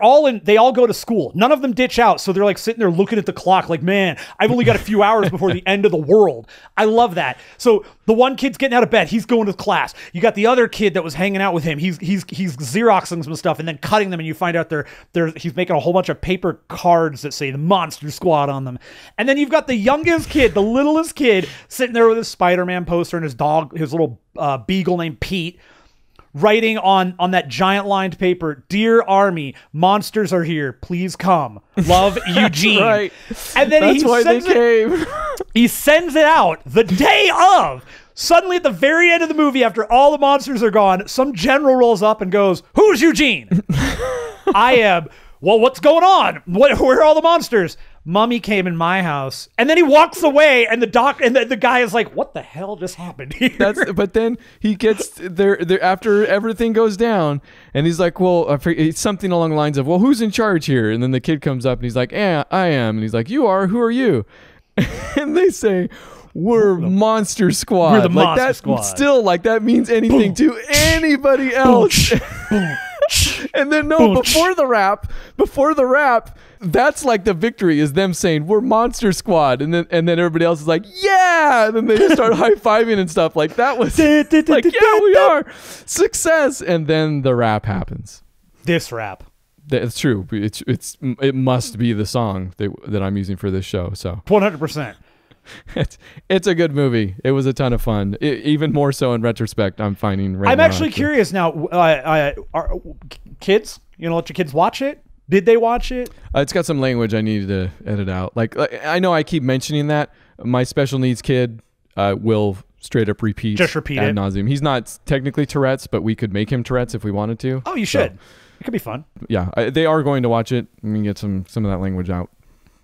Speaker 2: all go to school. None of them ditch out. So they're like sitting there looking at the clock like, man, I've only got a few hours before the end of the world. I love that. So the one kid's getting out of bed. He's going to class. You got the other kid that was hanging out with him. He's Xeroxing some stuff and then cutting them, and you find out he's making a whole bunch of paper cards that say the Monster Squad on them. And then you've got the youngest kid, the littlest kid, sitting there with his Spider-Man poster and his dog, his little beagle named Pete, writing on that giant lined paper, "Dear Army, monsters are here. Please come. Love, Eugene."
Speaker 1: Right.
Speaker 2: And then
Speaker 1: that's why they came.
Speaker 2: He sends it out the day of. Suddenly, at the very end of the movie, after all the monsters are gone, some general rolls up and goes, "Who's Eugene?" "I am." "Well, what's going on? Where are all the monsters?" Mummy came in my house, and then he walks away, and the guy is like, "What the hell just happened here?"
Speaker 1: But then he gets there after everything goes down, and he's like, "Well, it's something along the lines of, well, who's in charge here?" And then the kid comes up, and he's like, "Yeah, I am." And he's like, "You are? Who are you?" And they say, "We're Monster Squad."
Speaker 2: We're the Monster Squad.
Speaker 1: Still, like that means anything to anybody else. And then before the rap, that's like the victory is them saying we're Monster Squad, and then everybody else is like, yeah, and then they just start high fiving and stuff. Like that was like, yeah, we are success. And then the rap happens.
Speaker 2: This rap.
Speaker 1: That's true. It must be the song that I'm using for this show. So
Speaker 2: 100%.
Speaker 1: It's a good movie. It was a ton of fun. Even more so in retrospect, I'm finding right now.
Speaker 2: I'm actually curious now. Are kids, let your kids watch it? Did they watch it?
Speaker 1: It's got some language I needed to edit out. Like I know I keep mentioning that. My special needs kid will straight up repeat
Speaker 2: ad
Speaker 1: ad nauseum. He's not technically Tourette's, but we could make him Tourette's if we wanted to.
Speaker 2: Oh, you should. So, it could be fun.
Speaker 1: Yeah, they are going to watch it. I'm going to get some of that language out.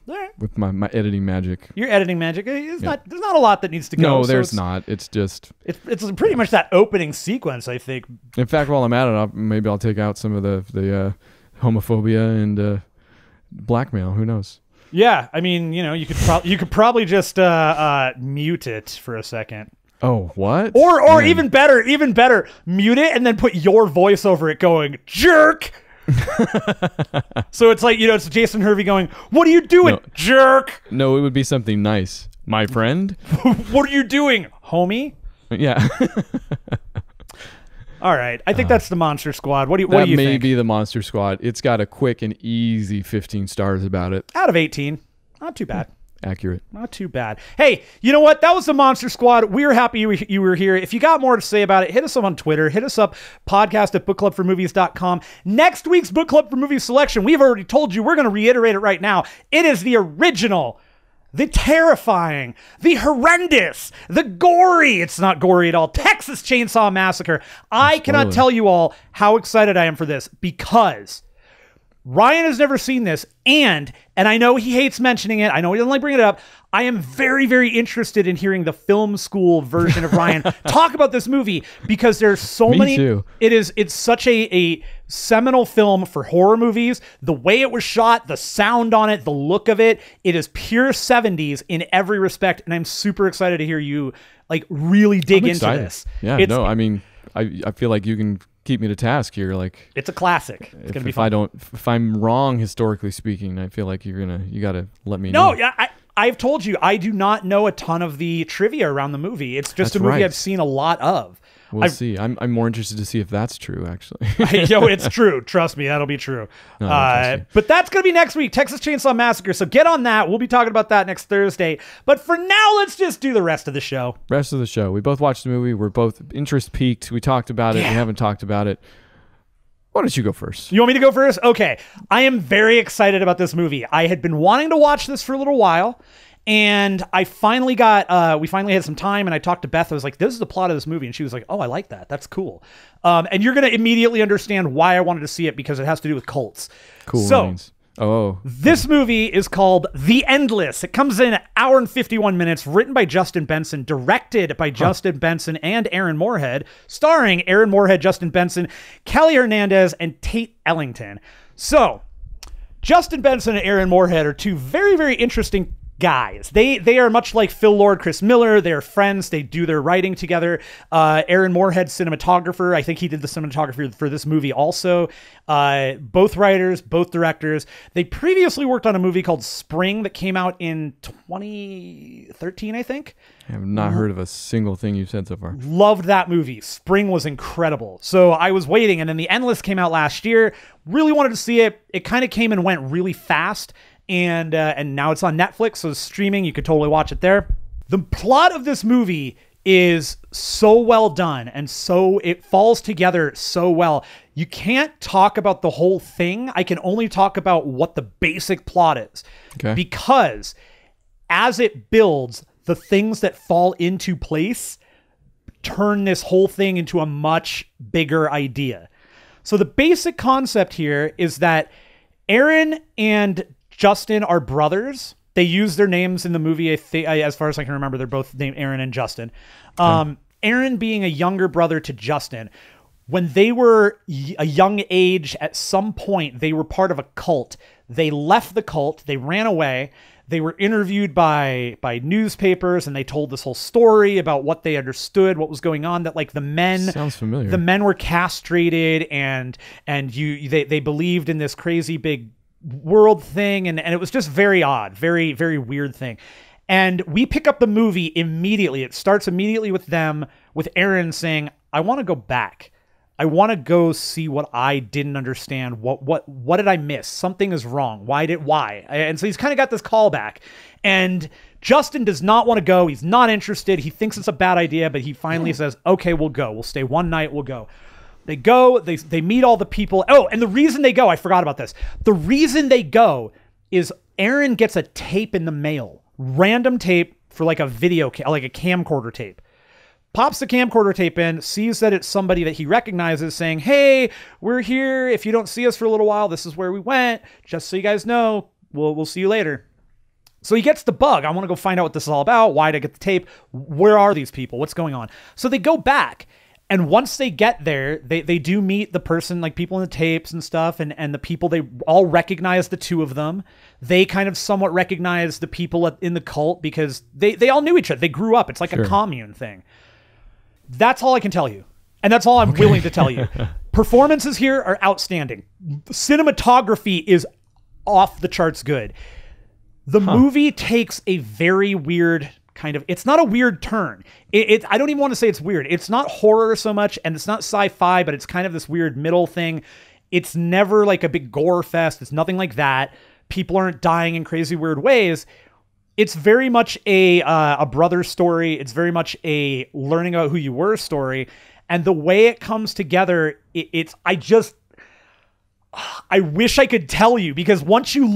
Speaker 2: Right.
Speaker 1: With my editing magic.
Speaker 2: Your editing magic. There's not a lot that needs to go.
Speaker 1: No, there's not. It's just...
Speaker 2: It's pretty much that opening sequence, I think.
Speaker 1: In fact, while I'm at it, maybe I'll take out some of the homophobia and blackmail. Who knows?
Speaker 2: Yeah, I mean, you could probably just mute it for a second.
Speaker 1: Oh, what?
Speaker 2: Or even better, mute it and then put your voice over it going, jerk! So it's like, it's Jason Hervey going, what are you doing, jerk?
Speaker 1: No, it would be something nice. My friend?
Speaker 2: What are you doing, homie?
Speaker 1: Yeah.
Speaker 2: All right. I think that's the Monster Squad. What do you think? That
Speaker 1: may be the Monster Squad. It's got a quick and easy 15 stars about it.
Speaker 2: Out of 18. Not too bad.
Speaker 1: Accurate.
Speaker 2: Not too bad. Hey, you know what? That was the Monster Squad. We were happy you were here. If you got more to say about it, hit us up on Twitter. Hit us up, podcast@bookclubformovies.com. Next week's Book Club for Movies selection, we've already told you, we're going to reiterate it right now. It is the original, the terrifying, the horrendous, the gory, it's not gory at all, Texas Chainsaw Massacre. I cannot tell you all how excited I am for this because Ryan has never seen this, and I know he hates mentioning it. I know he doesn't like bringing it up. I am very, very interested in hearing the film school version of Ryan talk about this movie because there's so many.
Speaker 1: Too.
Speaker 2: It's such a seminal film for horror movies. The way it was shot, the sound on it, the look of it, it is pure 70s in every respect, and I'm super excited to hear you really dig into this.
Speaker 1: Yeah, I mean, I feel like you can keep me to task here. Like,
Speaker 2: it's a classic. It's gonna be fun.
Speaker 1: If I'm wrong historically speaking, I feel like you gotta let me know.
Speaker 2: No, yeah, I've told you I do not know a ton of the trivia around the movie. It's just a movie I've seen a lot of.
Speaker 1: We'll see. I'm more interested to see if that's true, actually.
Speaker 2: It's true. Trust me, that'll be true.
Speaker 1: No,
Speaker 2: but that's going to be next week, Texas Chainsaw Massacre. So get on that. We'll be talking about that next Thursday. But for now, let's just do the rest of the show.
Speaker 1: We both watched the movie. We're both interest peaked. We talked about it. We haven't talked about it. Why don't you go first?
Speaker 2: You want me to go first? Okay. I am very excited about this movie. I had been wanting to watch this for a little while. And I finally we finally had some time, and I talked to Beth. I was like, this is the plot of this movie. And she was like, oh, I like that. That's cool. And you're going to immediately understand why I wanted to see it because it has to do with cults.
Speaker 1: Cool.
Speaker 2: So, this movie is called The Endless. It comes in an hour and 51 minutes, written by Justin Benson, directed by Justin Benson and Aaron Moorhead, starring Aaron Moorhead, Justin Benson, Kelly Hernandez, and Tate Ellington. So, Justin Benson and Aaron Moorhead are two very, very interesting guys. They are much like Phil Lord, Chris Miller. They're friends. They do their writing together. Aaron Moorhead, cinematographer. I think he did the cinematography for this movie also. Both writers, both directors. They previously worked on a movie called Spring that came out in 2013, I think.
Speaker 1: I have not heard of a single thing you've said so far.
Speaker 2: Loved that movie. Spring was incredible. So I was waiting, and then The Endless came out last year. Really wanted to see it. It kind of came and went really fast. And now it's on Netflix, so it's streaming. You could totally watch it there. The plot of this movie is so well done, and so it falls together so well. You can't talk about the whole thing. I can only talk about what the basic plot is. Okay. Because as it builds, the things that fall into place turn this whole thing into a much bigger idea. So the basic concept here is that Aaron and Justin are brothers. They use their names in the movie. As far as I can remember, they're both named Aaron and Justin. Aaron being a younger brother to Justin. When they were a young age, at some point, they were part of a cult. They left the cult. They ran away. They were interviewed by newspapers, and they told this whole story about what they understood, what was going on. That like the men,
Speaker 1: sounds familiar.
Speaker 2: The men were castrated, and they believed in this crazy big world thing, and it was just very odd, very very weird thing. And we pick up the movie immediately. It starts immediately with Aaron saying, "I want to go back. I want to go see what I didn't understand. What did I miss? Something is wrong. Why? And so he's kind of got this callback. And Justin does not want to go. He's not interested. He thinks it's a bad idea, but he finally says, okay, we'll go. We'll stay one night. We'll go. They go. They meet all the people. Oh, and the reason they go, I forgot about this. The reason they go is Aaron gets a tape in the mail. Random tape for like a video, like a camcorder tape. Pops the camcorder tape in, sees that it's somebody that he recognizes saying, hey, we're here. If you don't see us for a little while, this is where we went. Just so you guys know, we'll see you later. So he gets the bug. I want to go find out what this is all about. Why did I get the tape? Where are these people? What's going on? So they go back. And once they get there, they do meet the person, like people in the tapes and stuff. And the people, they all recognize the two of them. They kind of somewhat recognize the people in the cult because they all knew each other. They grew up. It's like a commune thing. That's all I can tell you. And that's all I'm willing to tell you. Performances here are outstanding. Cinematography is off the charts good. The movie takes a very weird kind of, it's not a weird turn. I don't even want to say it's weird. It's not horror so much, and it's not sci-fi, but it's kind of this weird middle thing. It's never like a big gore fest. It's nothing like that. People aren't dying in crazy weird ways. It's very much a brother story. It's very much a learning about who you were story. And the way it comes together, I wish I could tell you, because once you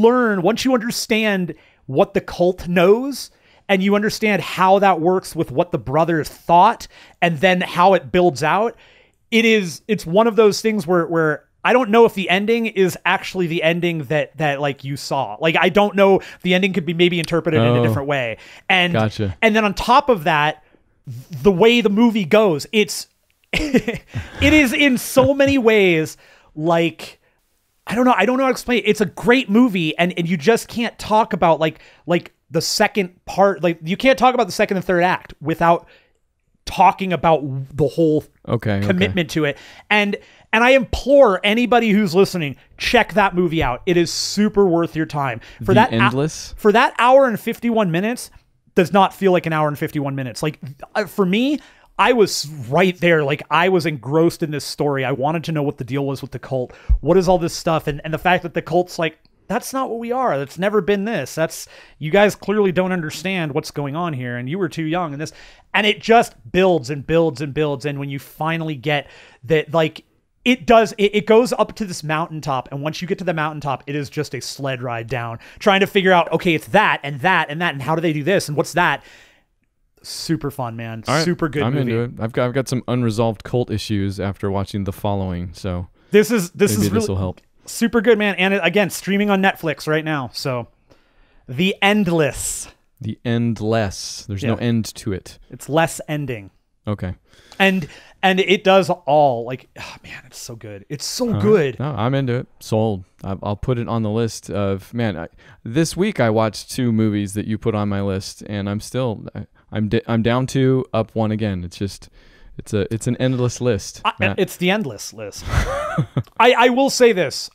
Speaker 2: understand what the cult knows, and you understand how that works with what the brothers thought, and then how it builds out, it's one of those things where I don't know if the ending is actually the ending that like you saw. Like, I don't know, the ending could be maybe interpreted in a different way. And
Speaker 1: gotcha. And
Speaker 2: then on top of that, the way the movie goes, it is in so many ways like, I don't know how to explain it. It's a great movie, and you just can't talk about like the second part. Like, you can't talk about the second and third act without talking about the whole commitment to it. And I implore anybody who's listening, check that movie out. It is super worth your time. For that hour and 51 minutes does not feel like an hour and 51 minutes. Like, for me, I was right there. Like, I was engrossed in this story. I wanted to know what the deal was with the cult. What is all this stuff? And the fact that the cult's like, that's not what we are. That's never been this. You guys clearly don't understand what's going on here, and you were too young, and this. And it just builds and builds and builds. And when you finally get that, like, it goes up to this mountaintop, and once you get to the mountaintop, it is just a sled ride down, trying to figure out, okay, it's that and that and that, and how do they do this, and what's that? Super fun, man. Right. Super good movie.
Speaker 1: I'm into it. I've got some unresolved cult issues after watching The Following, so
Speaker 2: this will
Speaker 1: really help.
Speaker 2: Super good, man. And again, streaming on Netflix right now. So, The Endless.
Speaker 1: The Endless. There's no end to it.
Speaker 2: It's less ending.
Speaker 1: Okay.
Speaker 2: And it does all, like, oh man, it's so good. It's so good.
Speaker 1: No, I'm into it. Sold. I'll put it on the list of, man, this week I watched 2 movies that you put on my list, and I'm down 2, up 1 again. It's just, it's an endless list.
Speaker 2: It's the endless list. I will say this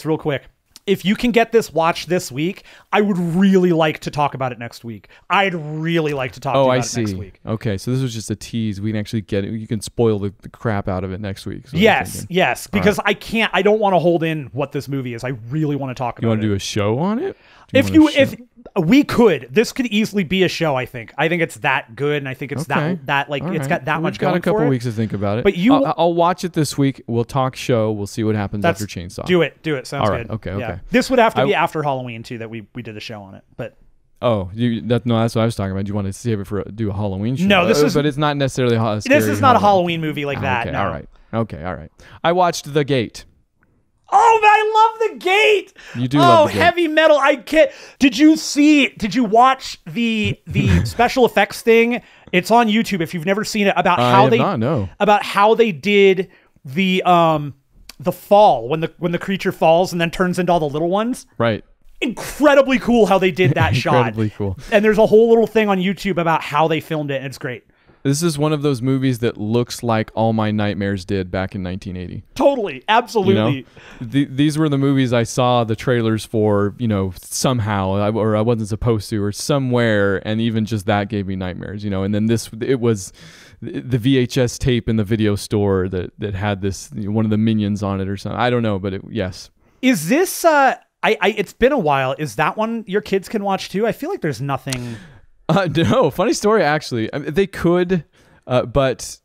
Speaker 2: real quick. If you can get this watched this week, I would really like to talk about it next week. I'd really like to talk about it next week.
Speaker 1: Okay, so this was just a tease. We can actually get it. You can spoil the crap out of it next week.
Speaker 2: Yes, because I don't want to hold in what this movie is. I really want to talk about it.
Speaker 1: You want to do a show on it?
Speaker 2: If we could, this could easily be a show. I think it's that good, and I think it's that like it's got that much going for it.
Speaker 1: We've got a couple weeks to think about it.
Speaker 2: But
Speaker 1: I'll watch it this week. We'll talk show. We'll see what happens after Chainsaw.
Speaker 2: Do it. Sounds good.
Speaker 1: Okay.
Speaker 2: Yeah. This would have to be after Halloween too. That we did a show on it, but.
Speaker 1: Oh, that's what I was talking about. You want to save it do a Halloween show?
Speaker 2: No,
Speaker 1: but it's not necessarily
Speaker 2: this is not a Halloween movie like that.
Speaker 1: Okay,
Speaker 2: no.
Speaker 1: all right. I watched The Gate.
Speaker 2: Oh, I love the gate.
Speaker 1: You do love the gate.
Speaker 2: Heavy metal. I can't. Did you watch the special effects thing? It's on YouTube if you've never seen it, about how about how they did the fall when the creature falls and then turns into all the little ones.
Speaker 1: Right.
Speaker 2: Incredibly cool how they did that shot.
Speaker 1: Incredibly cool.
Speaker 2: And there's a whole little thing on YouTube about how they filmed it, and it's great.
Speaker 1: This is one of those movies that looks like All My Nightmares did back in 1980.
Speaker 2: Totally. Absolutely.
Speaker 1: You know? These were the movies I saw the trailers for, somehow, or I wasn't supposed to, or somewhere, and even just that gave me nightmares, And then it was the VHS tape in the video store that had this, one of the minions on it or something. I don't know, but yes.
Speaker 2: Is this, it's been a while. Is that one your kids can watch too? I feel like there's nothing...
Speaker 1: No, funny story, actually. I mean, they could, but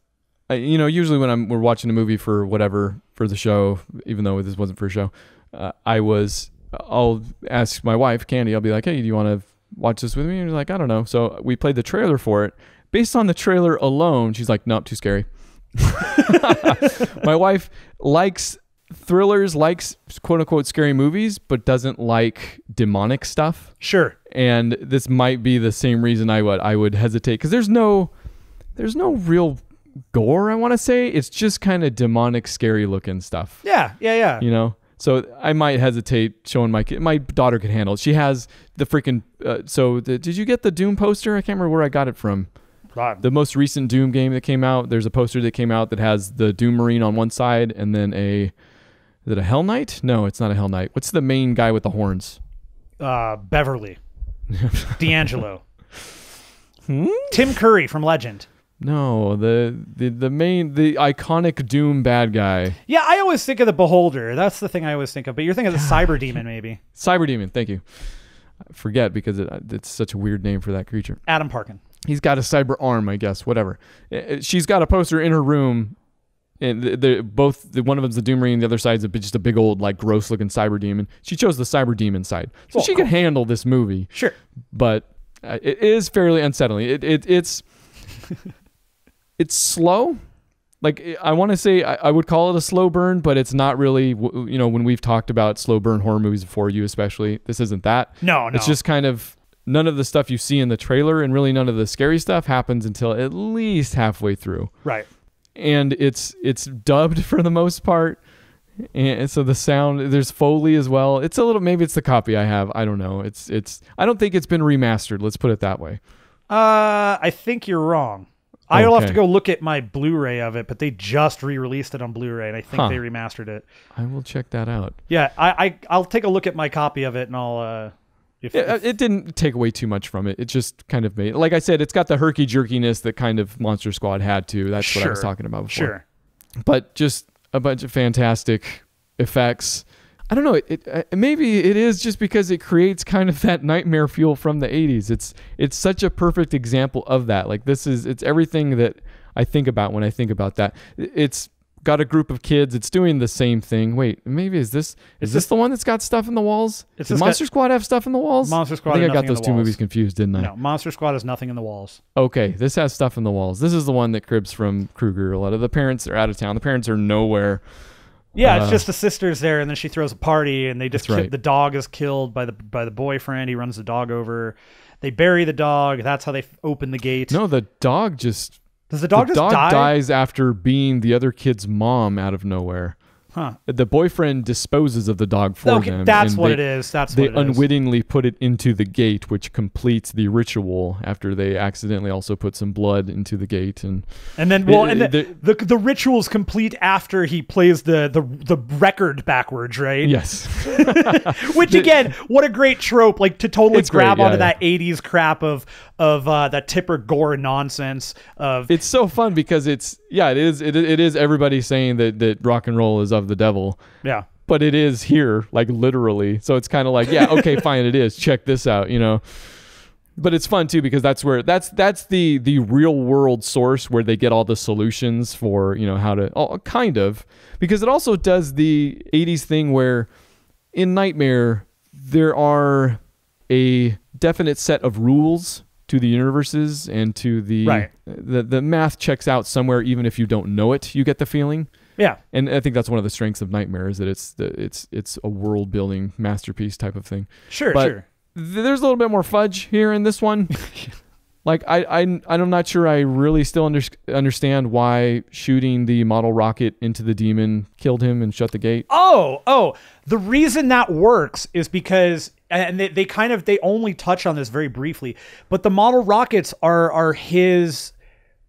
Speaker 1: usually when we're watching a movie for the show, even though this wasn't for a show, I'll ask my wife, Candy, I'll be like, hey, do you want to watch this with me? And she's like, I don't know. So we played the trailer for it. Based on the trailer alone, she's like, nope, too scary. My wife likes thrillers, likes quote unquote scary movies, but doesn't like demonic stuff.
Speaker 2: Sure.
Speaker 1: And this might be the same reason I would hesitate, because there's no real gore, I want to say. It's just kind of demonic, scary looking stuff.
Speaker 2: Yeah.
Speaker 1: So I might hesitate showing my kid. My daughter could handle it. She has the freaking did you get the Doom poster? I can't remember where I got it from. The most recent Doom game that came out, there's a poster that came out that has the Doom Marine on one side and then is it a Hell Knight? No, it's not a Hell Knight. What's the main guy with the horns?
Speaker 2: Beverly. D'Angelo. Tim Curry from Legend.
Speaker 1: No, the iconic Doom bad guy.
Speaker 2: Yeah, I always think of the Beholder. That's the thing I always think of. But you're thinking of the Cyber Demon, maybe.
Speaker 1: Cyber Demon, thank you. I forget because it's such a weird name for that creature.
Speaker 2: Adam Parkin.
Speaker 1: He's got a cyber arm, I guess, whatever. She's got a poster in her room, and one of them's the Doom Marine, the other side's just a big old, like, gross-looking cyber demon. She chose the cyber demon side, so she can handle this movie.
Speaker 2: Sure,
Speaker 1: but it is fairly unsettling. It's slow. Like, I want to say I would call it a slow burn, but it's not really. When we've talked about slow burn horror movies before, you especially, this isn't that.
Speaker 2: No.
Speaker 1: It's just kind of. None of the stuff you see in the trailer and really none of the scary stuff happens until at least halfway through.
Speaker 2: Right.
Speaker 1: And it's dubbed for the most part. And so the sound, there's Foley as well. It's a little, maybe it's the copy I have. I don't know. I don't think it's been remastered. Let's put it that way.
Speaker 2: I think you're wrong. I'll have to go look at my Blu-ray of it, but they just re-released it on Blu-ray and I think they remastered it.
Speaker 1: I will check that out.
Speaker 2: Yeah. I'll take a look at my copy of it and I'll,
Speaker 1: it didn't take away too much from it. It just kind of made, like I said, it's got the herky jerkiness that kind of Monster Squad had too. That's what I was talking about before.
Speaker 2: Sure.
Speaker 1: But just a bunch of fantastic effects. I don't know. Maybe it is just because it creates kind of that nightmare feel from the 80s. It's such a perfect example of that. Like it's everything that I think about when I think about that. It's got a group of kids. It's doing the same thing. Wait, maybe is this the one that's got stuff in the walls? Does Monster Squad have stuff in the walls?
Speaker 2: Monster Squad.
Speaker 1: I think I got those two movies confused, didn't I?
Speaker 2: No, Monster Squad has nothing in the walls.
Speaker 1: Okay, this has stuff in the walls. This is the one that cribs from Krueger. A lot of the parents are out of town. The parents are nowhere.
Speaker 2: Yeah, it's just the sisters there, and then she throws a party, and they just the dog is killed by the boyfriend. He runs the dog over. They bury the dog. That's how they open the gate.
Speaker 1: No, the dog just.
Speaker 2: Does the dog just die?
Speaker 1: Dies after being the other kid's mom out of nowhere.
Speaker 2: Huh.
Speaker 1: The boyfriend disposes of the dog for them.
Speaker 2: That's what it is.
Speaker 1: They unwittingly put it into the gate, which completes the ritual after they accidentally also put some blood into the gate. And then
Speaker 2: the ritual's complete after he plays the record backwards, right?
Speaker 1: Yes.
Speaker 2: Which again, what a great trope! Like to totally grab onto that 80s crap of that Tipper Gore nonsense.
Speaker 1: It's so fun because it is everybody saying that rock and roll is of the devil.
Speaker 2: Yeah.
Speaker 1: But it is here, like literally. So it's kind of like, yeah, okay, fine, it is. Check this out, But it's fun too because that's where that's the real world source where they get all the solutions for, how to kind of, because it also does the 80s thing where in Nightmare there are a definite set of rules to the universes and to the math checks out somewhere even if you don't know it. You get the feeling.
Speaker 2: Yeah.
Speaker 1: And I think that's one of the strengths of Nightmare, is that it's a world building masterpiece type of thing.
Speaker 2: Sure,
Speaker 1: but
Speaker 2: sure.
Speaker 1: There's a little bit more fudge here in this one. Like I'm not sure I really still understand why shooting the model rocket into the demon killed him and shut the gate.
Speaker 2: Oh, the reason that works is because, and they only touch on this very briefly, but the model rockets are his.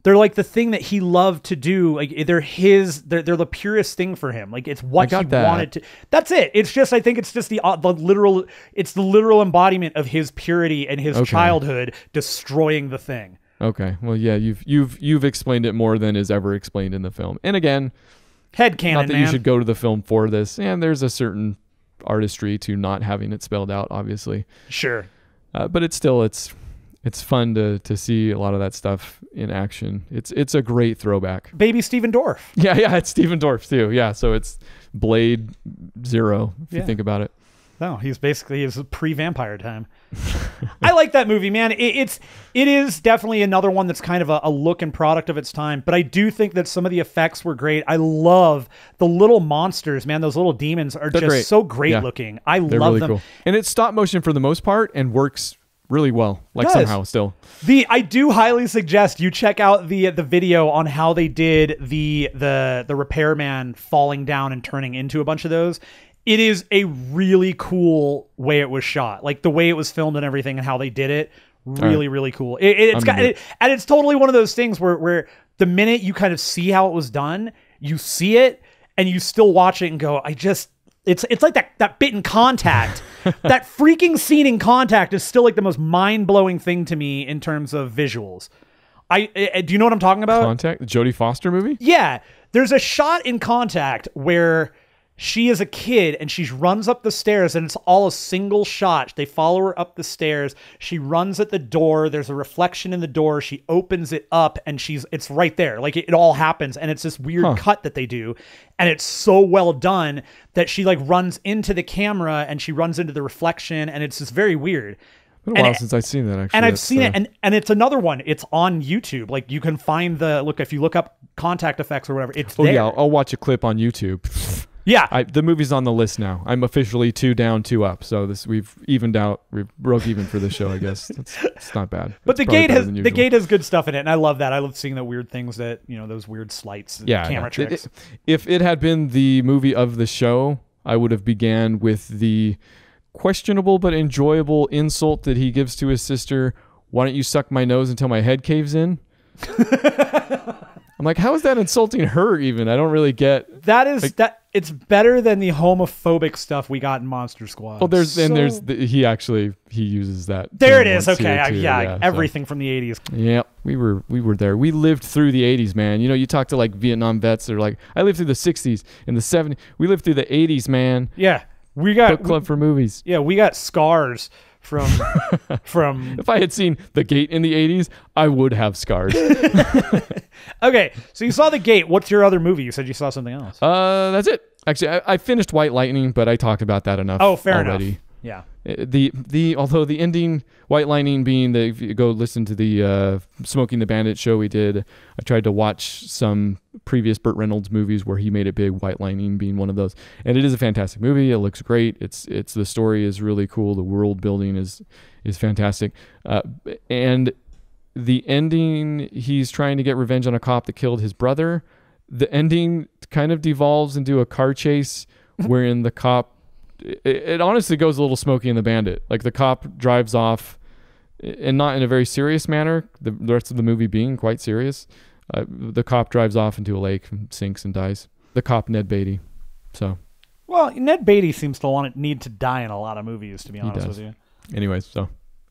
Speaker 2: They're like the thing that he loved to do. Like they're the purest thing for him. Like it's what he wanted to. That's it. It's just, I think it's just the literal embodiment of his purity and his childhood destroying the thing.
Speaker 1: Okay. Well, yeah, you've explained it more than is ever explained in the film. And again,
Speaker 2: headcanon,
Speaker 1: not that
Speaker 2: man.
Speaker 1: you should go to the film for this. And there's a certain artistry to not having it spelled out, obviously.
Speaker 2: Sure.
Speaker 1: But it's fun to see a lot of that stuff in action. It's a great throwback.
Speaker 2: Baby Stephen Dorff.
Speaker 1: Yeah, it's Stephen Dorff too. Yeah, so it's Blade Zero, if you think about it.
Speaker 2: No, he's pre-vampire time. I like that movie, man. It is definitely another one that's kind of a look and product of its time, but I do think that some of the effects were great. I love the little monsters, man. Those little demons are just so great looking. They're love
Speaker 1: really
Speaker 2: them.
Speaker 1: Cool. And it's stop motion for the most part and works really well, like somehow still.
Speaker 2: I do highly suggest you check out the video on how they did the repairman falling down and turning into a bunch of those. It is a really cool way it was shot, like the way it was filmed and everything, and how they did it. Really cool. And it's totally one of those things where the minute you kind of see how it was done, you see it and you still watch it and go, It's like that bit in Contact. That freaking scene in Contact is still like the most mind-blowing thing to me in terms of visuals. Do you know what I'm talking about?
Speaker 1: Contact? The Jodie Foster movie?
Speaker 2: Yeah. There's a shot in Contact where she is a kid and she runs up the stairs and it's all a single shot. They follow her up the stairs. She runs at the door. There's a reflection in the door. She opens it up and it's right there. Like it all happens. And it's this weird cut that they do. And it's so well done that she like runs into the camera and she runs into the reflection. And it's just very weird.
Speaker 1: It's been a while since I've seen that, actually.
Speaker 2: And I've seen it. And it's another one. It's on YouTube. Like you can find if you look up Contact effects or whatever, it's there.
Speaker 1: Yeah, I'll watch a clip on YouTube.
Speaker 2: Yeah,
Speaker 1: the movie's on the list now. I'm officially 2 down, 2 up. So we've evened out. We broke even for this show, I guess. It's not bad.
Speaker 2: But the gate has good stuff in it, and I love that. I love seeing the weird things that those weird slights, camera tricks.
Speaker 1: If it had been the movie of the show, I would have began with the questionable but enjoyable insult that he gives to his sister. Why don't you suck my nose until my head caves in? I'm like, how is that insulting her even? I don't really get
Speaker 2: that. It's better than the homophobic stuff we got in Monster Squad.
Speaker 1: Well, he uses that.
Speaker 2: There it is. Okay, everything from the 80s.
Speaker 1: Yeah, we were there. We lived through the 80s, man. You talk to like Vietnam vets. They're like, I lived through the 60s and the 70s. We lived through the 80s, man.
Speaker 2: Yeah, we got
Speaker 1: book club for movies.
Speaker 2: Yeah, we got scars from.
Speaker 1: If I had seen The Gate in the 80s, I would have scars.
Speaker 2: Okay, so you saw The Gate. What's your other movie? You said you saw something else.
Speaker 1: That's it. Actually, I finished White Lightning, but I talked about that enough.
Speaker 2: Oh, fair
Speaker 1: already.
Speaker 2: enough. Yeah.
Speaker 1: Although the ending, White Lightning being if you go listen to the Smoking the Bandit show we did, I tried to watch some previous Burt Reynolds movies where he made it big, White Lightning being one of those. And it is a fantastic movie. It looks great. It's the story is really cool. The world building is fantastic. And the ending, he's trying to get revenge on a cop that killed his brother. The ending kind of devolves into a car chase wherein the cop, it honestly goes a little Smokey and the Bandit. Like the cop drives off, and not in a very serious manner, the rest of the movie being quite serious. The cop drives off into a lake and sinks and dies. The cop, Ned Beatty.
Speaker 2: Well, Ned Beatty seems to need to die in a lot of movies, to be honest with you.
Speaker 1: Anyways, so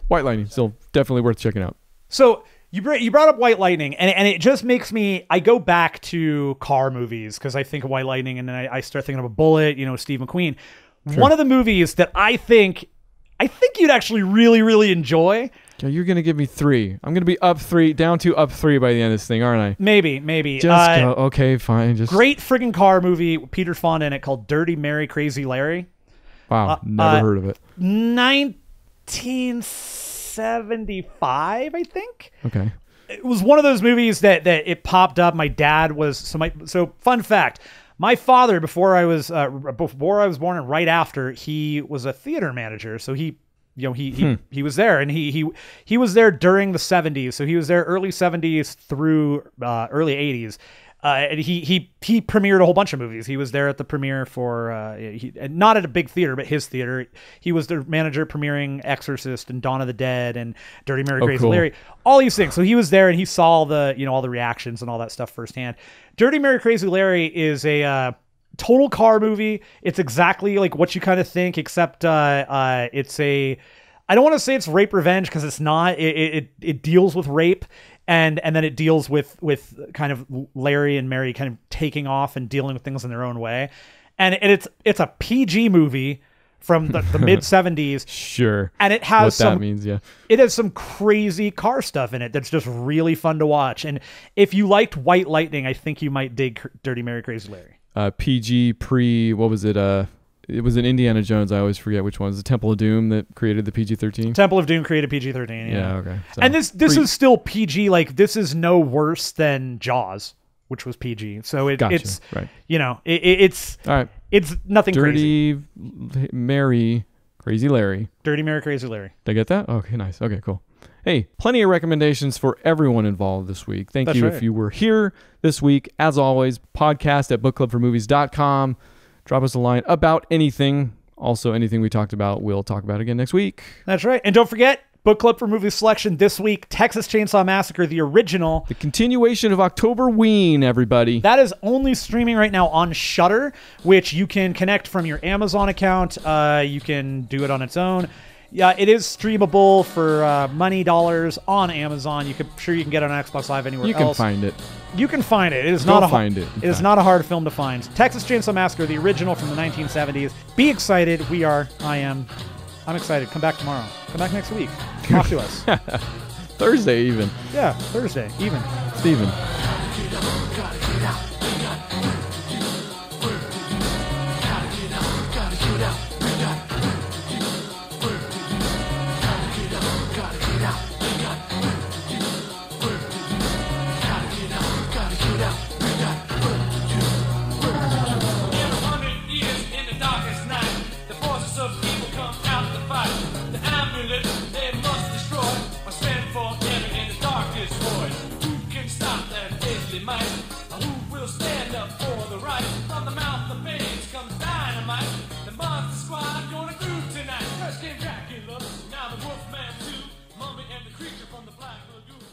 Speaker 1: White Lightning, still definitely worth checking out.
Speaker 2: So you brought up White Lightning, and it just makes me, I go back to car movies because I think of White Lightning, and then I start thinking of a Bullet, Steve McQueen. Sure. One of the movies that I think you'd actually really, really enjoy.
Speaker 1: Yeah, you're gonna give me 3. I'm gonna be up 3, down to up 3 by the end of this thing, aren't I?
Speaker 2: Maybe.
Speaker 1: Just go. Okay, fine.
Speaker 2: Great friggin' car movie. Peter Fonda in it called Dirty Mary, Crazy Larry.
Speaker 1: Wow, never heard of it.
Speaker 2: 1975, I think.
Speaker 1: Okay.
Speaker 2: It was one of those movies that it popped up. My dad was so fun fact. My father, before I was born and right after, he was a theater manager. So he was there, and he was there during the 70s. So he was there early 70s through early 80s. And he premiered a whole bunch of movies. He was there at the premiere for not at a big theater, but his theater. He was the manager premiering Exorcist and Dawn of the Dead and Dirty Mary, Crazy Larry, all these things. So he was there and he saw all the reactions and all that stuff firsthand. Dirty Mary, Crazy Larry is a total car movie. It's exactly like what you kind of think, except it's a. I don't want to say it's rape revenge because it's not. It deals with rape. And then it deals with kind of Larry and Mary kind of taking off and dealing with things in their own way. And it's a PG movie from the mid 70s.
Speaker 1: Sure.
Speaker 2: And it has
Speaker 1: that means, yeah.
Speaker 2: It has some crazy car stuff in it that's just really fun to watch. And if you liked White Lightning, I think you might dig Dirty Mary, Crazy Larry.
Speaker 1: PG what was it? It was an Indiana Jones. I always forget which one. It was the Temple of Doom that created the PG-13.
Speaker 2: Temple of Doom created PG-13. Yeah.
Speaker 1: Okay. So,
Speaker 2: and this is still PG. Like, this is no worse than Jaws, which was PG. So it's
Speaker 1: right.
Speaker 2: It's
Speaker 1: all right.
Speaker 2: It's nothing crazy.
Speaker 1: Dirty Mary, Crazy Larry.
Speaker 2: Dirty Mary, Crazy Larry.
Speaker 1: Did I get that? Okay, nice. Okay, cool. Hey, plenty of recommendations for everyone involved this week. Thank you if you were here this week. As always, podcast at bookclubformovies.com. Drop us a line about anything. Also, anything we talked about, we'll talk about again next week.
Speaker 2: That's right. And don't forget, Book Club for Movie Selection this week, Texas Chainsaw Massacre, the original.
Speaker 1: The continuation of Octoberween, everybody.
Speaker 2: That is only streaming right now on Shudder, which you can connect from your Amazon account. You can do it on its own. Yeah, it is streamable for money dollars on Amazon. You can get it on Xbox Live anywhere else.
Speaker 1: You can find it.
Speaker 2: You can find it. It is not a hard film to find. Texas Chainsaw Massacre, the original from the 1970s. Be excited. I'm excited. Come back tomorrow. Come back next week. Talk to us.
Speaker 1: Thursday even.
Speaker 2: Yeah, Thursday even.
Speaker 1: Steven.
Speaker 3: Who will stand up for the right? From the mouth of babes comes dynamite. The monster squad gonna groove tonight. First came Dracula, now the Wolfman too. Mummy and the creature from the Black Lagoon.